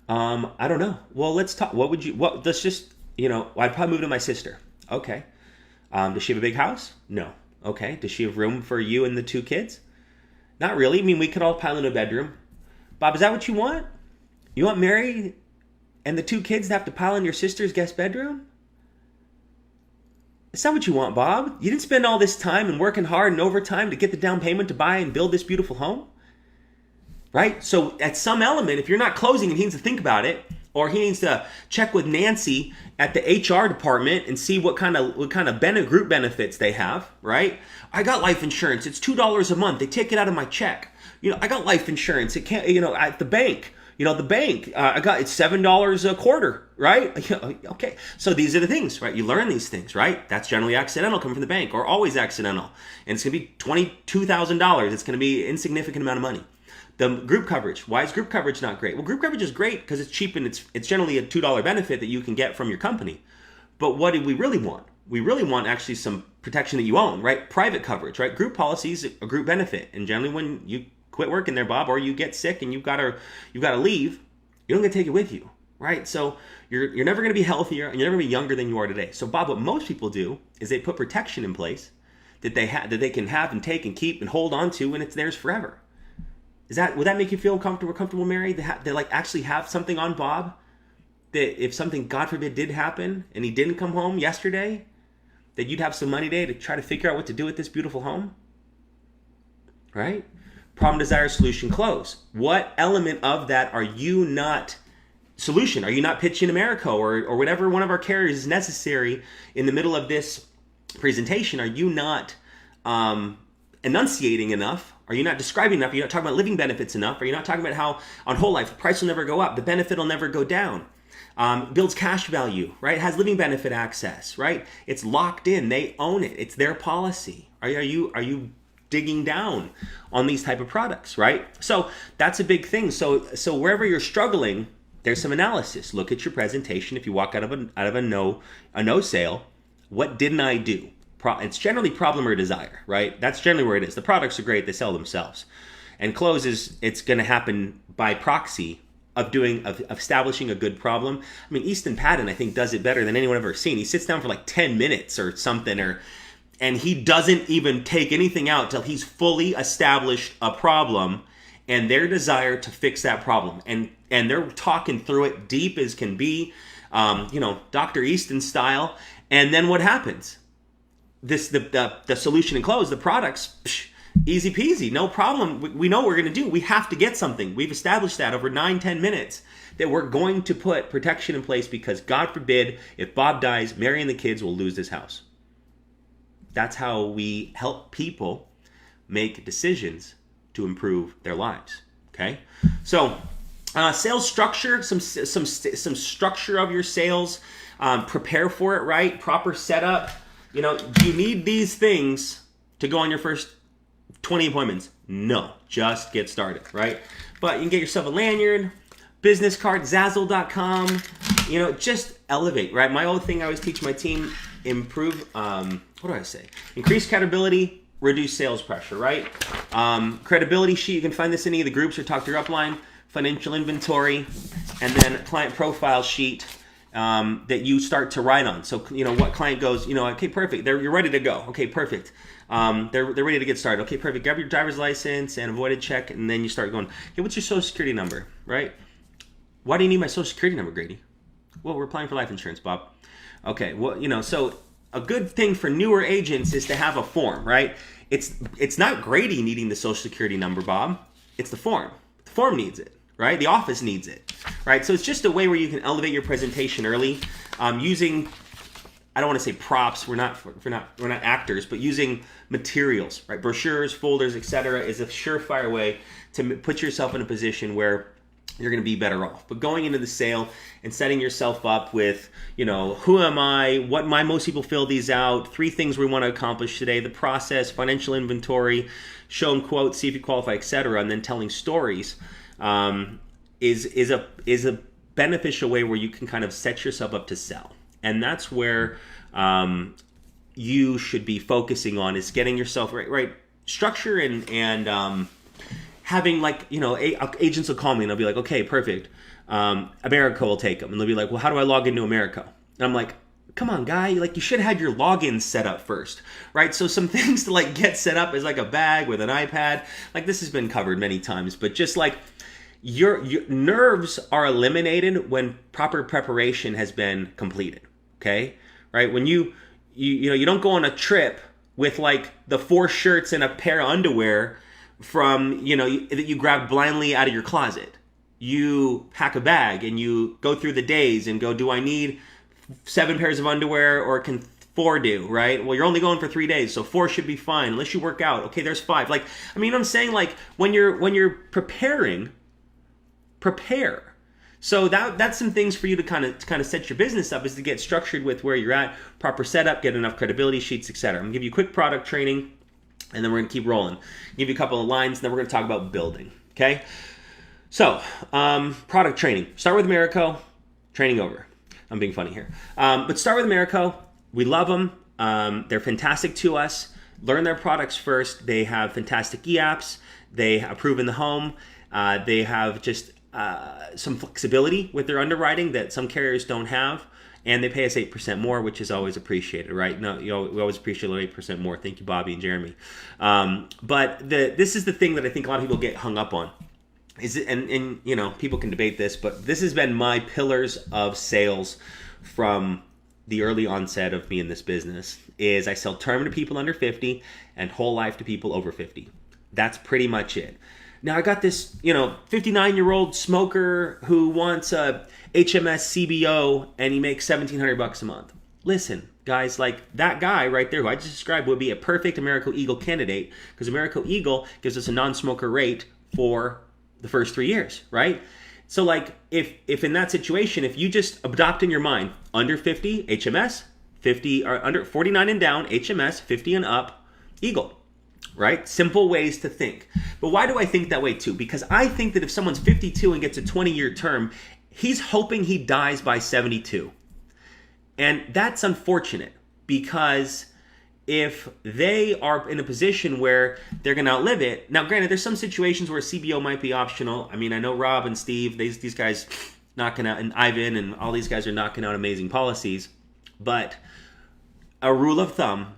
[SPEAKER 3] I don't know. Well, let's talk. Let's just, I'd probably move to my sister. Okay. Does she have a big house? No. Okay. Does she have room for you and the 2 kids? Not really. I mean, we could all pile in a bedroom. Bob, is that what you want? You want Mary and the 2 kids have to pile in your sister's guest bedroom? It's not what you want, Bob. You didn't spend all this time and working hard and overtime to get the down payment to buy and build this beautiful home, right? So at some element, if you're not closing and he needs to think about it, or he needs to check with Nancy at the HR department and see what kind of group benefits they have, right? I got life insurance. It's $2 a month. They take it out of my check. I got life insurance. It can't, at the bank. I got it's $7 a quarter, right? Okay, so these are the things, right? You learn these things, right? That's generally accidental coming from the bank, or always accidental, and it's gonna be $22,000. It's gonna be an insignificant amount of money. The group coverage. Why is group coverage not great? Well, group coverage is great because it's cheap and it's generally a $2 benefit that you can get from your company. But what do we really want? We really want actually some protection that you own, right? Private coverage, right? Group policies, a group benefit, and generally when you quit working there, Bob, or you get sick and you've got to leave, you don't get to take it with you, right? So you're never going to be healthier and you're never going to be younger than you are today. So Bob, what most people do is they put protection in place that they can have and take and keep and hold on to, and it's theirs forever. Would that make you feel comfortable, Mary? They like actually have something on Bob that if something, God forbid, did happen and he didn't come home yesterday, that you'd have some money today to try to figure out what to do with this beautiful home, right? Problem, desire, solution, close. What element of that are you not solution? Are you not pitching America or whatever one of our carriers is necessary in the middle of this presentation? Are you not enunciating enough? Are you not describing enough? Are you not talking about living benefits enough? Are you not talking about how on whole life the price will never go up, the benefit will never go down? Builds cash value, right? It has living benefit access, right? It's locked in. They own it. It's their policy. Are you digging down on these type of products, right? So that's a big thing. So wherever you're struggling, there's some analysis. Look at your presentation. If you walk out of a no sale, what didn't I do? It's generally problem or desire, right? That's generally where it is. The products are great. They sell themselves. And close it's going to happen by proxy of establishing a good problem. I mean, Easton Patton, I think, does it better than anyone I've ever seen. He sits down for like 10 minutes or something, and he doesn't even take anything out till he's fully established a problem and their desire to fix that problem. And they're talking through it deep as can be, Dr. Easton style. And then what happens? The solution and close, the products, easy peasy, no problem. We know what we're going to do. We have to get something. We've established that over 9-10 minutes that we're going to put protection in place because God forbid, if Bob dies, Mary and the kids will lose this house. That's how we help people make decisions to improve their lives. Okay, so sales structure, some structure of your sales. Prepare for it, right? Proper setup. Do you need these things to go on your first 20 appointments? No, just get started, right? But you can get yourself a lanyard, business card, Zazzle.com. Just elevate, right? My old thing I always teach my team: improve. What do I say? Increase credibility, reduce sales pressure, right? Credibility sheet. You can find this in any of the groups or talk to your upline. Financial inventory, and then client profile sheet. That you start to write on. So, what client goes, okay, perfect. You're ready to go. Okay, perfect. They're ready to get started. Okay, perfect. Grab your driver's license and avoided check. And then you start going, hey, what's your social security number, right? Why do you need my social security number, Grady? Well, we're applying for life insurance, Bob. Okay, well, so a good thing for newer agents is to have a form, right? It's not Grady needing the social security number, Bob. It's the form. The form needs it. Right? The office needs it, right? So it's just a way where you can elevate your presentation early, using, I don't want to say props. We're not actors, but using materials, right? Brochures, folders, etc., is a surefire way to put yourself in a position where you're going to be better off. But going into the sale and setting yourself up with, who am I? What most people fill these out. 3 things we want to accomplish today: the process, financial inventory, show them quotes, see if you qualify, etc., and then telling stories. Is a beneficial way where you can kind of set yourself up to sell. And that's where you should be focusing on, is getting yourself right structure and having, like, agents will call me and they'll be like, okay, perfect. America will take them. And they'll be like, well, how do I log into America? And I'm like, come on, guy, you should have your login set up first, right? So some things to get set up is like a bag with an iPad. This has been covered many times, but just your nerves are eliminated when proper preparation has been completed. Okay, right? When you don't go on a trip with like the 4 shirts and a pair of underwear from that you grab blindly out of your closet. You pack a bag and you go through the days and go, do I need 7 pairs of underwear or can 4 do, right? Well, you're only going for 3 days, so 4 should be fine unless you work out. Okay, there's 5. Like, I mean, I'm saying like when you're preparing, prepare. So that's some things for you to kind of set your business up, is to get structured with where you're at, proper setup, get enough credibility sheets, etc. I'm gonna give you quick product training, and then we're gonna keep rolling. Give you a couple of lines, and then we're gonna talk about building. Okay. So product training. Start with Americo. Training over. I'm being funny here, but start with Americo. We love them. They're fantastic to us. Learn their products first. They have fantastic e-apps. They approve in the home. They have just some flexibility with their underwriting that some carriers don't have, and they pay us 8% more, which is always appreciated, right? No, we always appreciate 8% more. Thank you, Bobby and Jeremy. But this is the thing that I think a lot of people get hung up on. Is it, and people can debate this, but this has been my pillars of sales from the early onset of me in this business. Is I sell term to people under 50 and whole life to people over 50. That's pretty much it. Now I got this, 59-year-old smoker who wants a HMS CBO and he makes $1,700 a month. Listen, guys, like that guy right there who I just described would be a perfect Americo Eagle candidate, because Americo Eagle gives us a non-smoker rate for the first 3 years, right? So like if in that situation, if you just adopt in your mind under 50 HMS, 50 or under 49 and down HMS, 50 and up Eagle. Right? Simple ways to think. But why do I think that way too? Because I think that if someone's 52 and gets a 20-year term, he's hoping he dies by 72. And that's unfortunate, because if they are in a position where they're going to outlive it. Now, granted, there's some situations where CBO might be optional. I mean, I know Rob and Steve, these guys knocking out, and Ivan and all these guys are knocking out amazing policies. But a rule of thumb,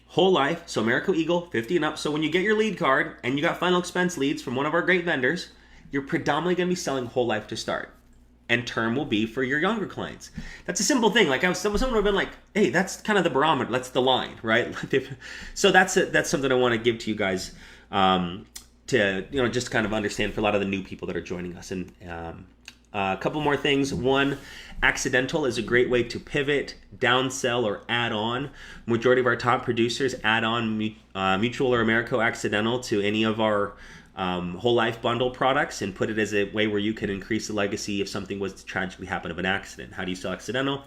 [SPEAKER 3] whole life, so Americo Eagle, 50 and up. So when you get your lead card and you got final expense leads from one of our great vendors, you're predominantly going to be selling whole life to start. And term will be for your younger clients. That's a simple thing. Like someone would have been like, hey, that's kind of the barometer. That's the line, right? So that's something I want to give to you guys to just kind of understand for a lot of the new people that are joining us. And a couple more things. One, accidental is a great way to pivot, downsell, or add on. Majority of our top producers add on Mutual or Americo Accidental to any of our whole life bundle products and put it as a way where you can increase the legacy if something was to tragically happen of an accident. How do you sell accidental?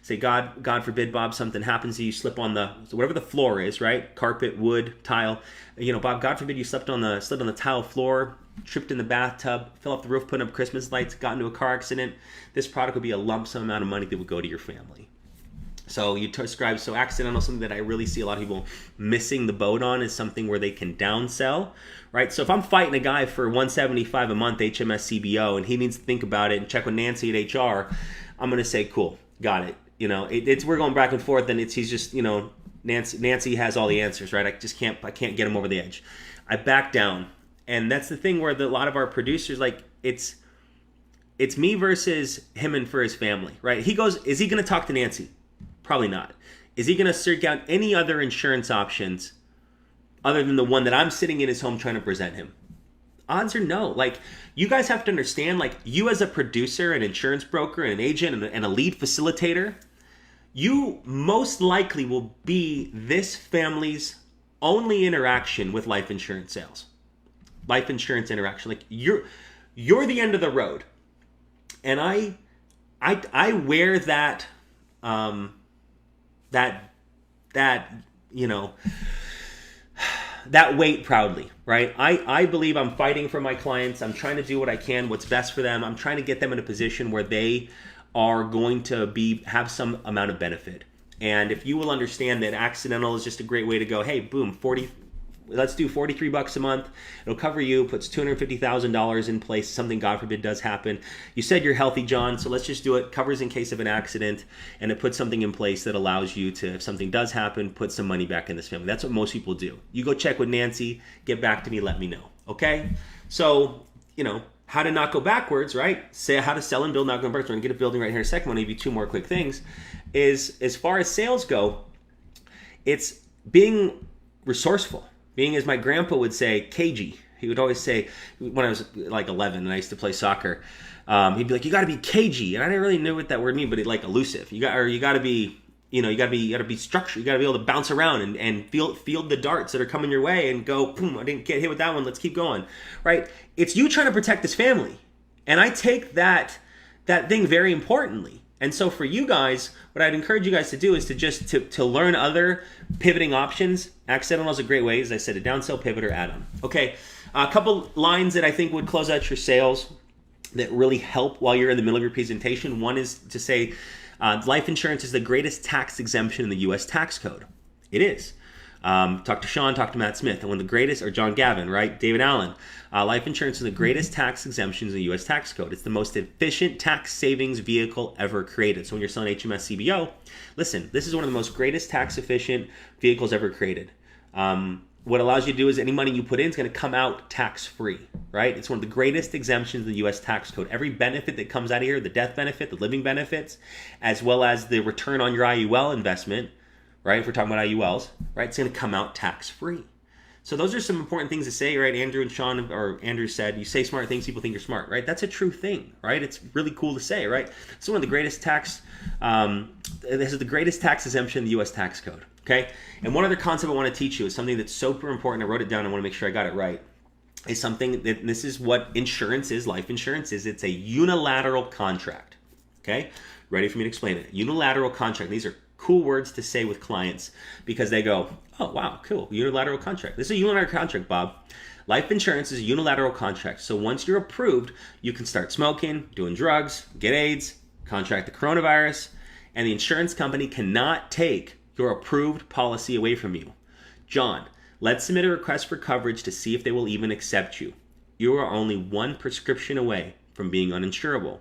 [SPEAKER 3] Say, God forbid, Bob, something happens to you, slip on whatever the floor is, right? Carpet, wood, tile. Bob, God forbid you slid on the tile floor, tripped in the bathtub, fell off the roof, putting up Christmas lights, got into a car accident. This product would be a lump sum amount of money that would go to your family. So you describe, so accidental, something that I really see a lot of people missing the boat on, is something where they can downsell, right? So if I'm fighting a guy for $175 a month HMS CBO and he needs to think about it and check with Nancy at HR, I'm going to say, cool, got it. We're going back and forth, and he's just, Nancy has all the answers, right? I can't get him over the edge. I back down. And that's the thing where a lot of our producers, like, it's me versus him and for his family, right? He goes, is he going to talk to Nancy? Probably not. Is he going to search out any other insurance options other than the one that I'm sitting in his home trying to present him? Odds are no. Like, you guys have to understand, like, you as a producer, an insurance broker, and an agent, and a lead facilitator, you most likely will be this family's only interaction with life insurance sales. Life insurance interaction. Like, you're the end of the road. And I wear that that weight proudly, right? I believe I'm fighting for my clients. I'm trying to do what I can, what's best for them. I'm trying to get them in a position where they are going to have some amount of benefit. And if you will understand that accidental is just a great way to go, hey, boom, let's do $43 a month. It'll cover you, puts $250,000 in place. Something, God forbid, does happen. You said you're healthy, John, so let's just do it. Covers in case of an accident, and it puts something in place that allows you to, if something does happen, put some money back in this family. That's what most people do. You go check with Nancy, get back to me, let me know. Okay? So, how to not go backwards, right? Say how to sell and build, not go backwards. We're going to get a building right here in a second. I'm going to give you two more quick things. Is as far as sales go, it's being resourceful. Being, as my grandpa would say, cagey. He would always say, when I was like 11 and I used to play soccer, he'd be like, you got to be cagey. And I didn't really know what that word meant, but it like elusive. You got to be, you got to be structured. You got to be able to bounce around and field the darts that are coming your way and go, boom, I didn't get hit with that one. Let's keep going, right? It's you trying to protect this family. And I take that thing very importantly. And so for you guys, what I'd encourage you guys to do is to just to learn other pivoting options. Accidental is a great way, as I said, a downsell, pivot, or add-on. Okay, a couple lines that I think would close out your sales that really help while you're in the middle of your presentation. One is to say life insurance is the greatest tax exemption in the U.S. tax code. It is. Talk to Sean, talk to Matt Smith, and one of the greatest, or John Gavin, right? David Allen. Life insurance is the greatest tax exemptions in the U.S. tax code. It's the most efficient tax savings vehicle ever created. So when you're selling HMS CBO, listen, this is one of the most greatest tax efficient vehicles ever created. What allows you to do is any money you put in is going to come out tax-free, right? It's one of the greatest exemptions in the U.S. tax code. Every benefit that comes out of here, the death benefit, the living benefits, as well as the return on your IUL investment, right? If we're talking about IULs, right? It's going to come out tax-free. So those are some important things to say, right? Andrew and Sean, or Andrew said, you say smart things, people think you're smart, right? That's a true thing, right? It's really cool to say, right? It's one of the greatest tax, this is the greatest tax exemption in the U.S. tax code, okay? And one other concept I want to teach you is something that's super important. I wrote it down. I want to make sure I got it right. Is something that, this is what insurance is, life insurance is. It's a unilateral contract, okay? Ready for me to explain it? Unilateral contract. These are cool words to say with clients because they go, oh, wow, cool, unilateral contract. This is a unilateral contract, Bob. Life insurance is a unilateral contract. So once you're approved, you can start smoking, doing drugs, get AIDS, contract the coronavirus, and the insurance company cannot take your approved policy away from you. John, let's submit a request for coverage to see if they will even accept you. You are only one prescription away from being uninsurable.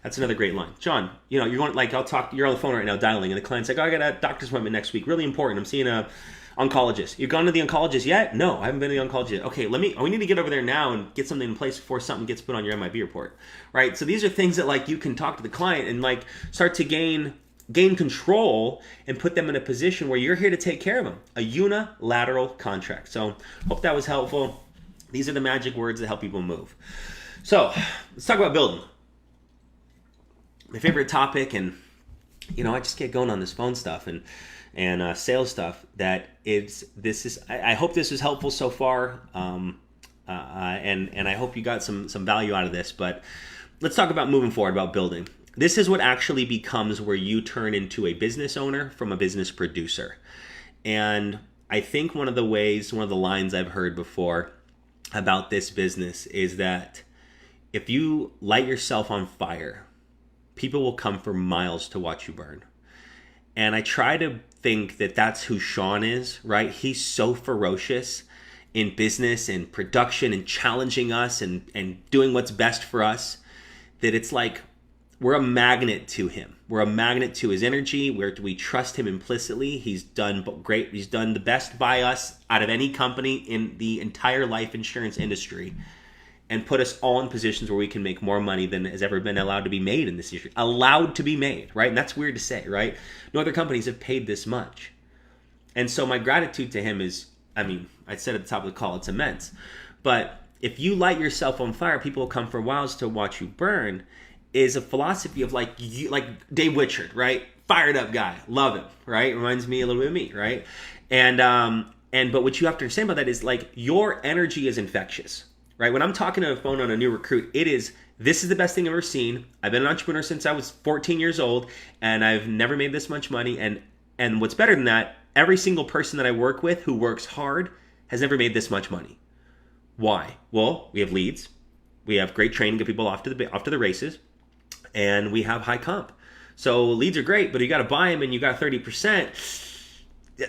[SPEAKER 3] That's another great line. John, you're going, like, you're on the phone right now dialing, and the client's like, oh, I got a doctor's appointment next week. Really important. I'm seeing a oncologist. You've gone to the oncologist yet? No, I haven't been to the oncologist yet. Okay, we need to get over there now and get something in place before something gets put on your MIB report, right? So these are things that, like, you can talk to the client and, like, start to gain control and put them in a position where you're here to take care of them. A unilateral contract. So hope that was helpful. These are the magic words that help people move. So let's talk about building. My favorite topic, and I just get going on this phone stuff and sales stuff. I hope this is helpful so far, and I hope you got some value out of this. But let's talk about moving forward, about building. This is what actually becomes where you turn into a business owner from a business producer. And I think one of the lines I've heard before about this business is that if you light yourself on fire, people will come for miles to watch you burn. And I try to think that that's who Sean is, right? He's so ferocious in business and production and challenging us and doing what's best for us that it's like we're a magnet to him. We're a magnet to his energy. We trust him implicitly. He's done great. He's done the best by us out of any company in the entire life insurance industry, and put us all in positions where we can make more money than has ever been allowed to be made in this industry. Allowed to be made, right? And that's weird to say, right? No other companies have paid this much. And so my gratitude to him is, I said at the top of the call, it's immense. But if you light yourself on fire, people will come for miles to watch you burn, is a philosophy of like Dave Witchard, right? Fired up guy, love him, right? Reminds me a little bit of me, right? But what you have to understand about that is like your energy is infectious. Right? When I'm talking to a phone on a new recruit, this is the best thing I've ever seen. I've been an entrepreneur since I was 14 years old, and I've never made this much money. And what's better than that, every single person that I work with who works hard has never made this much money. Why? Well, we have leads. We have great training, get people off to the races, and we have high comp. So leads are great, but you got to buy them, and you got 30%.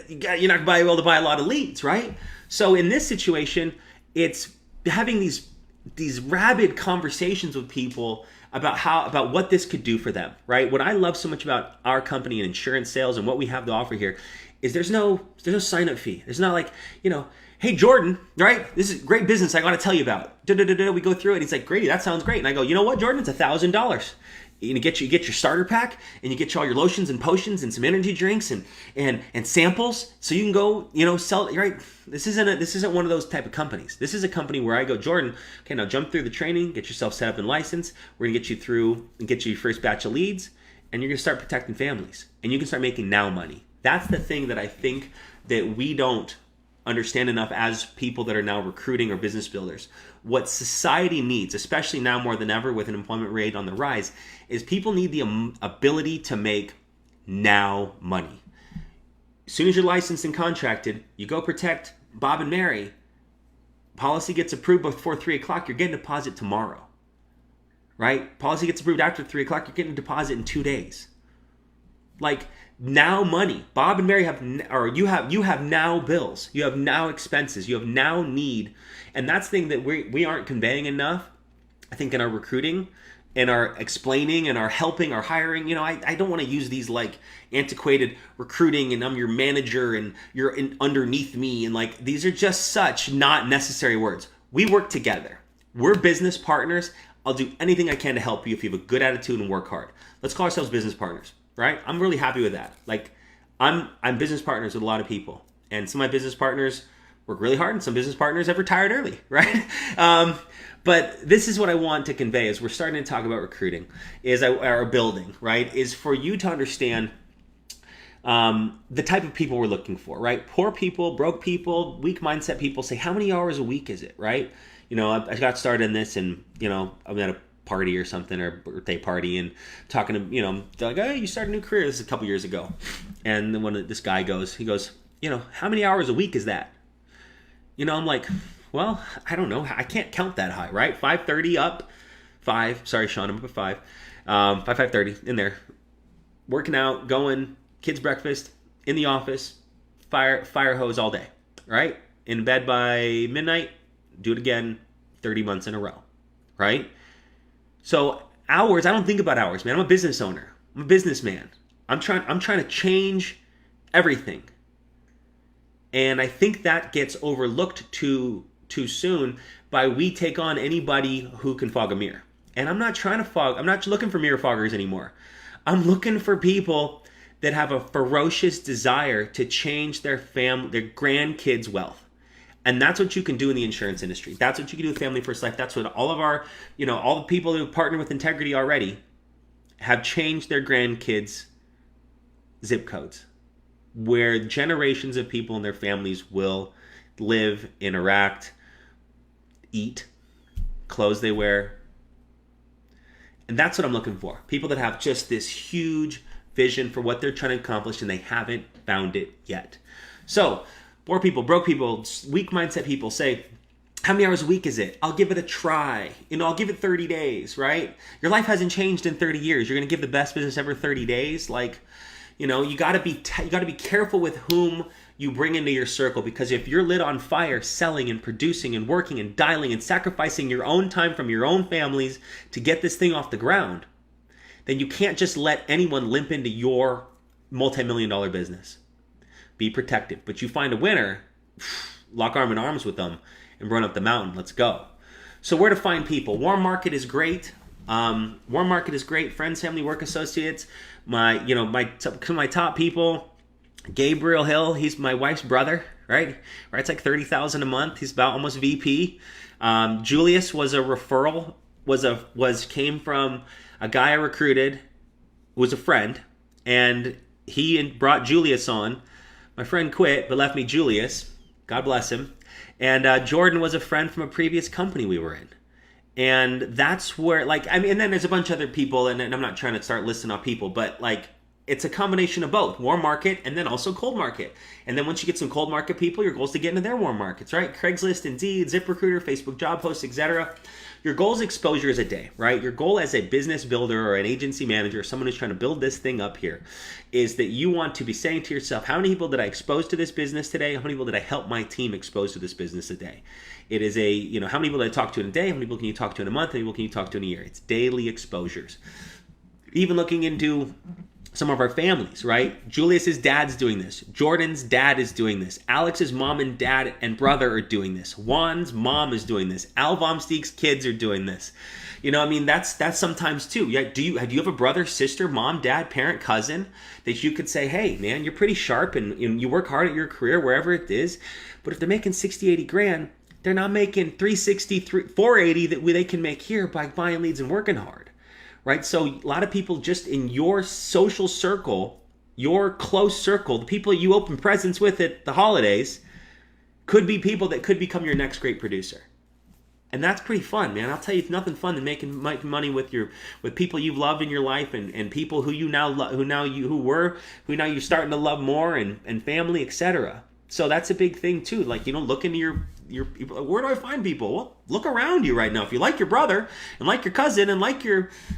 [SPEAKER 3] You're not going to be able to buy a lot of leads, right? So in this situation, it's having these rabid conversations with people about what this could do for them, right? What I love so much about our company and insurance sales and what we have to offer here is there's no sign-up fee. There's not like, hey, Jordan, right? This is great business I got to tell you about. We go through it. He's like, Grady, that sounds great. And I go, you know what, Jordan? It's $1,000. You get your starter pack, and you get you all your lotions and potions and some energy drinks and samples, so you can go, sell it. Right? This isn't one of those type of companies. This is a company where I go, Jordan, okay, now jump through the training, get yourself set up and licensed. We're gonna get you through and get you your first batch of leads, and you're gonna start protecting families, and you can start making now money. That's the thing that I think that we don't understand enough as people that are now recruiting or business builders. What society needs, especially now more than ever with an employment rate on the rise, is people need the ability to make now money. As soon as you're licensed and contracted, you go protect Bob and Mary. Policy gets approved before 3 o'clock, you're getting a deposit tomorrow. Right? Policy gets approved after 3 o'clock, you're getting a deposit in 2 days. Like, now money. Bob and Mary you have now bills. You have now expenses. You have now need. And that's the thing that we aren't conveying enough, I think, in our recruiting and our explaining and our helping, our hiring. I don't want to use these like antiquated recruiting and I'm your manager and you're underneath me. And like, these are just such not necessary words. We work together. We're business partners. I'll do anything I can to help you if you have a good attitude and work hard. Let's call ourselves business partners. Right? I'm really happy with that. Like, I'm business partners with a lot of people, and some of my business partners work really hard, and some business partners have retired early, right? But this is what I want to convey as we're starting to talk about recruiting, or building, right? Is for you to understand the type of people we're looking for, right? Poor people, broke people, weak mindset people say, how many hours a week is it, right? I got started in this, and I'm at a party or something, or birthday party, and talking to they're like, oh, you started a new career. This is a couple years ago, and then when this guy goes, how many hours a week is that? I'm like, well, I don't know, I can't count that high, right? 5:30 up, 5. Sorry, Sean, I'm up at 5. 5:30 in there, working out, going, kids breakfast, in the office, fire hose all day, right? In bed by midnight, do it again, 30 months in a row, right? So hours, I don't think about hours, man. I'm a business owner. I'm a businessman. I'm trying to change everything. And I think that gets overlooked too soon by we take on anybody who can fog a mirror. And I'm not looking for mirror foggers anymore. I'm looking for people that have a ferocious desire to change their grandkids' wealth. And that's what you can do in the insurance industry. That's what you can do with Family First Life. That's what all of our, all the people who partner with Integrity already have changed their grandkids' zip codes, where generations of people and their families will live, interact, eat, clothes they wear. And that's what I'm looking for. People that have just this huge vision for what they're trying to accomplish and they haven't found it yet. So, poor people, broke people, weak mindset people say, how many hours a week is it? I'll give it a try. I'll give it 30 days, right? Your life hasn't changed in 30 years. You're going to give the best business ever 30 days? Like, you got to be careful with whom you bring into your circle, because if you're lit on fire selling and producing and working and dialing and sacrificing your own time from your own families to get this thing off the ground, then you can't just let anyone limp into your multi-million-dollar business. Be protective. But you find a winner, lock arm in arms with them and run up the mountain. Let's go. So where to find people? Warm Market is great. Warm Market is great. Friends, family, work associates. My top people, Gabriel Hill, he's my wife's brother, right? It's like $30,000 a month. He's about almost VP. Julius was a referral, came from a guy I recruited who was a friend, and he brought Julius on. My friend quit, but left me Julius. God bless him. And Jordan was a friend from a previous company we were in. And that's where, and then there's a bunch of other people, and I'm not trying to start listing off people, but it's a combination of both, warm market and then also cold market. And then once you get some cold market people, your goal is to get into their warm markets, right? Craigslist, Indeed, ZipRecruiter, Facebook job posts, etc. Your goal is exposure as a day, right? Your goal as a business builder or an agency manager, someone who's trying to build this thing up here, is that you want to be saying to yourself, how many people did I expose to this business today? How many people did I help my team expose to this business today? It is how many people did I talk to in a day? How many people can you talk to in a month? How many people can you talk to in a year? It's daily exposures. Even looking into some of our families, right? Julius's dad's doing this. Jordan's dad is doing this. Alex's mom and dad and brother are doing this. Juan's mom is doing this. Al Vomsteek's kids are doing this. You know, I mean, that's sometimes too. Yeah, do you have a brother, sister, mom, dad, parent, cousin that you could say, hey, man, you're pretty sharp and you work hard at your career, wherever it is. But if they're making 60, 80 grand, they're not making 360, 480 that they can make here by buying leads and working hard. Right? So a lot of people just in your social circle, your close circle, the people you open presents with at the holidays, could be people that could become your next great producer. And that's pretty fun, man. I'll tell you, it's nothing fun than making money with people you've loved in your life and people who now you're starting to love more and family, etc. So that's a big thing too. Like, look into your where do I find people? Well, look around you right now. If you like your brother and like your cousin and like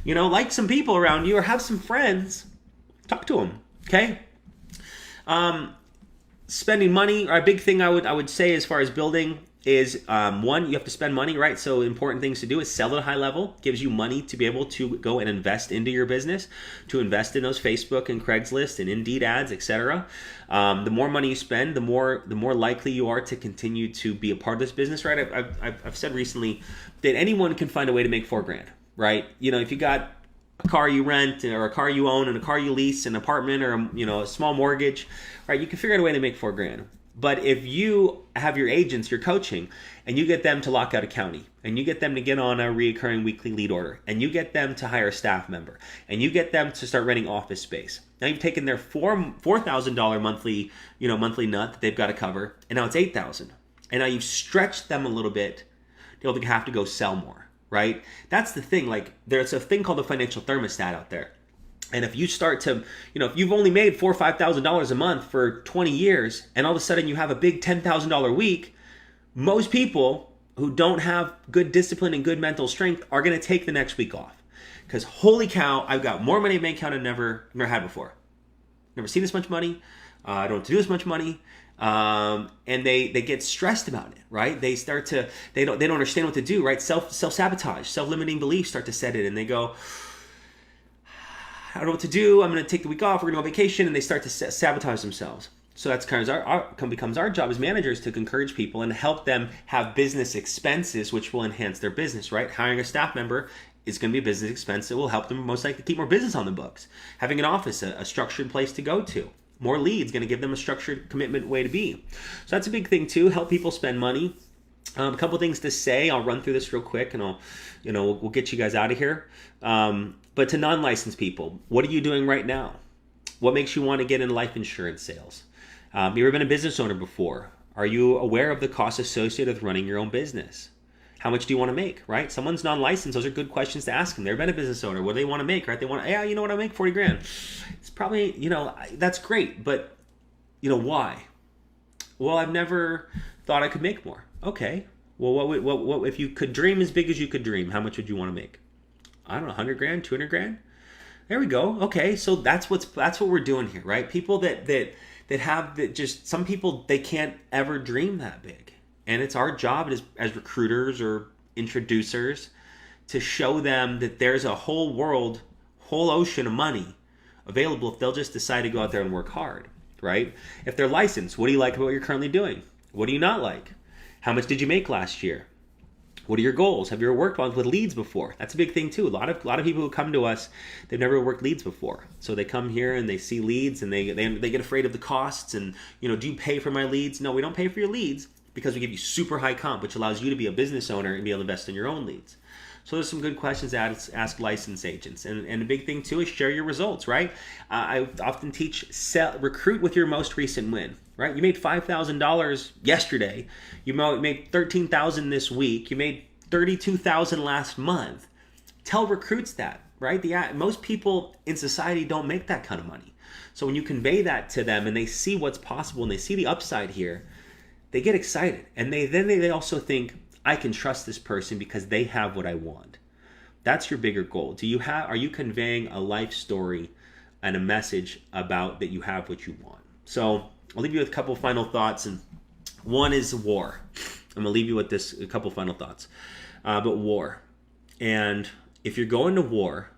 [SPEAKER 3] like some people around you or have some friends, talk to them. Okay. Spending money, or a big thing I would say as far as building is, one, you have to spend money, right? So important things to do is sell at a high level. Gives you money to be able to go and invest into your business, to invest in those Facebook and Craigslist and Indeed ads, etc. The more money you spend, the more likely you are to continue to be a part of this business, right? I've said recently that anyone can find a way to make $4,000, right? If you got a car you rent or a car you own and a car you lease, an apartment or a small mortgage, right? You can figure out a way to make $4,000. But if you have your agents, you're coaching, and you get them to lock out a county, and you get them to get on a reoccurring weekly lead order, and you get them to hire a staff member, and you get them to start renting office space. Now you've taken their $4,000 monthly nut that they've got to cover, and now it's $8,000. And now you've stretched them a little bit to have to go sell more, right? That's the thing. Like, there's a thing called the financial thermostat out there. And if you start to, if you've only made $4,000 or $5,000 a month for 20 years, and all of a sudden you have a big $10,000 week, most people who don't have good discipline and good mental strength are going to take the next week off. Because holy cow, I've got more money in bank account than I've never had before. Never seen this much money. I don't have to do this much money. And they get stressed about it, right? They start to, they don't understand what to do, right? Self-sabotage, self-limiting beliefs start to set in, and they go, I don't know what to do. I'm going to take the week off. We're going to go on vacation. And they start to sabotage themselves. So that's kind of becomes our job as managers to encourage people and help them have business expenses, which will enhance their business, right? Hiring a staff member is going to be a business expense that will help them most likely keep more business on the books. Having an office, a structured place to go to. More leads, going to give them a structured commitment way to be. So that's a big thing too. Help people spend money. A couple things to say. I'll run through this real quick, and we'll get you guys out of here. But to non-licensed people, what are you doing right now? What makes you want to get in life insurance sales? Have you ever been a business owner before? Are you aware of the costs associated with running your own business? How much do you want to make, right? Someone's non-licensed. Those are good questions to ask them. They've been a business owner. What do they want to make, right? They want, yeah, you know what, I make 40 grand. It's probably, that's great. But, why? Well, I've never thought I could make more. Okay. Well, what if you could dream as big as you could dream, how much would you want to make? I don't know, 100 grand, 200 grand? There we go. Okay. So that's what we're doing here, right? People that just, some people, they can't ever dream that big. And it's our job as recruiters or introducers to show them that there's a whole world, whole ocean of money available if they'll just decide to go out there and work hard, right? If they're licensed, what do you like about what you're currently doing? What do you not like? How much did you make last year? What are your goals? Have you ever worked with leads before? That's a big thing too. A lot of people who come to us, they've never worked leads before. So they come here and they see leads and they get afraid of the costs and, do you pay for my leads? No, we don't pay for your leads because we give you super high comp, which allows you to be a business owner and be able to invest in your own leads. So there's some good questions to ask licensed agents. And the big thing too is share your results, right? I often teach recruit with your most recent win, right? You made $5,000 yesterday. You made $13,000 this week. You made $32,000 last month. Tell recruits that, right? Most people in society don't make that kind of money. So when you convey that to them and they see what's possible and they see the upside here, they get excited. And they also think, I can trust this person because they have what I want. That's your bigger goal. Are you conveying a life story and a message about that you have what you want? So I'll leave you with a couple final thoughts. And one is war. I'm going to leave you with a couple final thoughts. But war. And if you're going to war,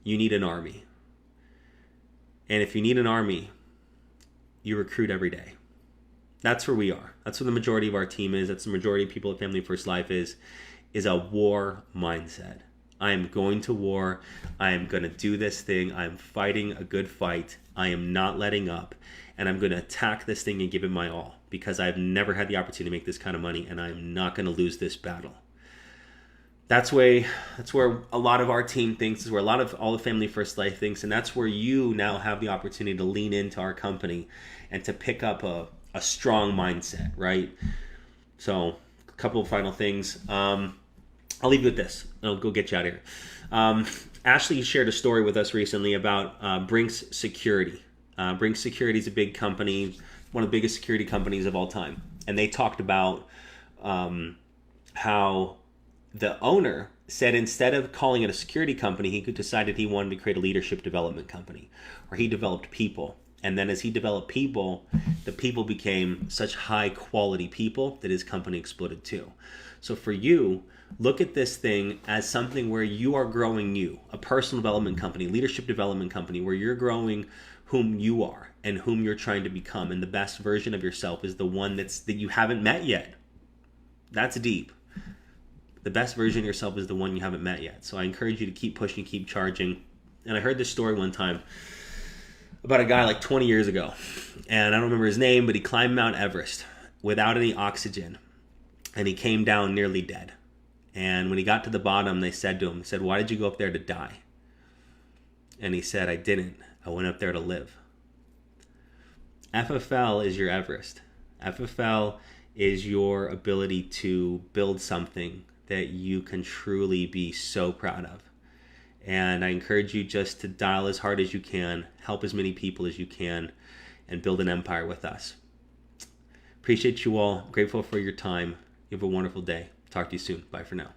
[SPEAKER 3] you need an army. And if you need an army, you recruit every day. That's where we are. That's where the majority of our team is. That's the majority of people at Family First Life is a war mindset. I am going to war. I am going to do this thing. I am fighting a good fight. I am not letting up. And I'm going to attack this thing and give it my all, because I've never had the opportunity to make this kind of money, and I'm not going to lose this battle. That's where a lot of our team thinks, is where a lot of all the Family First Life thinks, and that's where you now have the opportunity to lean into our company and to pick up a strong mindset, right? So, a couple of final things. I'll leave you with this. I'll go get you out of here. Ashley shared a story with us recently about Brinks Security. Brinks Security is a big company, one of the biggest security companies of all time. And they talked about how the owner said instead of calling it a security company, he decided he wanted to create a leadership development company, where he developed people. And then as he developed people, the people became such high quality people that his company exploded too. So for you, look at this thing as something where you are growing you, a personal development company, leadership development company, where you're growing whom you are and whom you're trying to become. And the best version of yourself is the one that you haven't met yet. That's deep. The best version of yourself is the one you haven't met yet. So I encourage you to keep pushing, keep charging. And I heard this story one time about a guy like 20 years ago. And I don't remember his name, but he climbed Mount Everest without any oxygen. And he came down nearly dead. And when he got to the bottom, they said to him, why did you go up there to die? And he said, I didn't. I went up there to live. FFL is your Everest. FFL is your ability to build something that you can truly be so proud of. And I encourage you just to dial as hard as you can, help as many people as you can, and build an empire with us. Appreciate you all. Grateful for your time. You have a wonderful day. Talk to you soon. Bye for now.